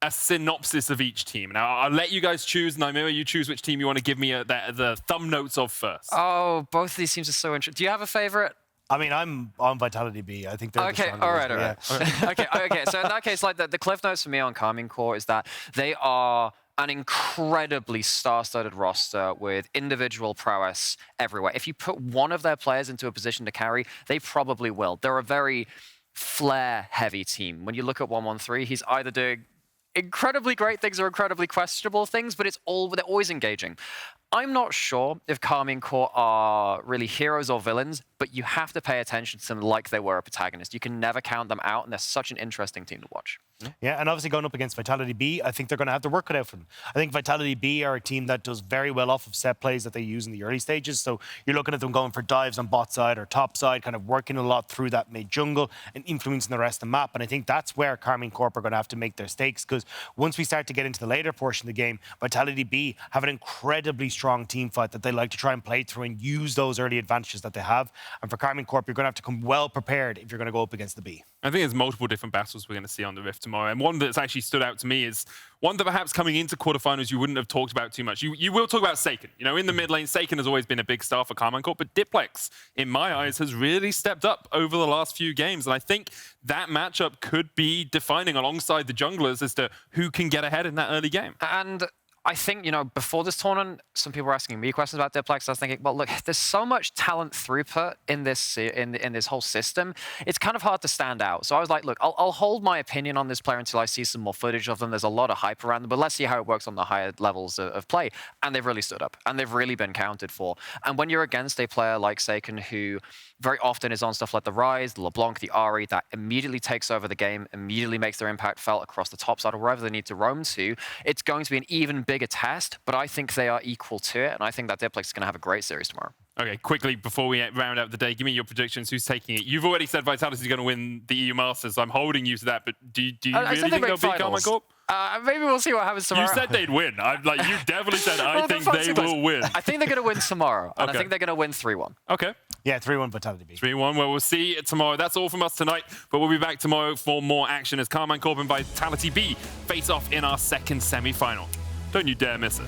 a synopsis of each team. Now, I'll let you guys choose. Naimira, you choose which team you want to give me the thumb notes of first. Oh, both of these teams are so interesting. Do you have a favorite? I mean, I'm on Vitality B. I think they're the strongest. All right. Okay. So in that case, like the cliff notes for me on Karmine Corp is that they are an incredibly star-studded roster with individual prowess everywhere. If you put one of their players into a position to carry, they probably will. They're a very flair-heavy team. When you look at 113, he's either doing incredibly great things or incredibly questionable things, but they're always engaging. I'm not sure if Karmine Corp are really heroes or villains, but you have to pay attention to them like they were a protagonist. You can never count them out, and they're such an interesting team to watch. Yeah, and obviously going up against Vitality B, I think they're going to have to work cut out for them. I think Vitality B are a team that does very well off of set plays that they use in the early stages. So you're looking at them going for dives on bot side or top side, kind of working a lot through that mid jungle and influencing the rest of the map. And I think that's where Karmine Corp are going to have to make their stakes, because once we start to get into the later portion of the game, Vitality B have an incredibly strong team fight that they like to try and play through and use those early advantages that they have. And for Karmine Corp, you're going to have to come well prepared if you're going to go up against the B. I think there's multiple different battles we're going to see on the Rift tomorrow. And one that's actually stood out to me is one that perhaps coming into quarterfinals you wouldn't have talked about too much. You will talk about Seiken. You know, in the mid lane, Seiken has always been a big star for Karmine Corp, but Diplex, in my eyes, has really stepped up over the last few games. And I think that matchup could be defining alongside the junglers as to who can get ahead in that early game. And I think, you know, before this tournament, some people were asking me questions about Diplex. I was thinking, well, look, there's so much talent throughput in this whole system. It's kind of hard to stand out. So I was like, look, I'll hold my opinion on this player until I see some more footage of them. There's a lot of hype around them, but let's see how it works on the higher levels of play. And they've really stood up, and they've really been counted for. And when you're against a player like Seiken, who very often is on stuff like the Rise, the LeBlanc, the Ahri, that immediately takes over the game, immediately makes their impact felt across the top side or wherever they need to roam to, it's going to be an even bigger test, but I think they are equal to it, and I think that Diplex is going to have a great series tomorrow. Okay, quickly, before we round out the day, give me your predictions. Who's taking it? You've already said Vitality is going to win the EU Masters, so I'm holding you to that, but do you really think they'll beat Karmine Corp? Maybe we'll see what happens tomorrow. You said they'd win. You definitely said, I think they will win. I think they're going to win tomorrow, and I think they're going to win 3-1. Okay. Yeah, 3-1 Vitality B. 3-1. Well, we'll see tomorrow. That's all from us tonight, but we'll be back tomorrow for more action as Karmine Corp and Vitality B face off in our second semi-final. Don't you dare miss it.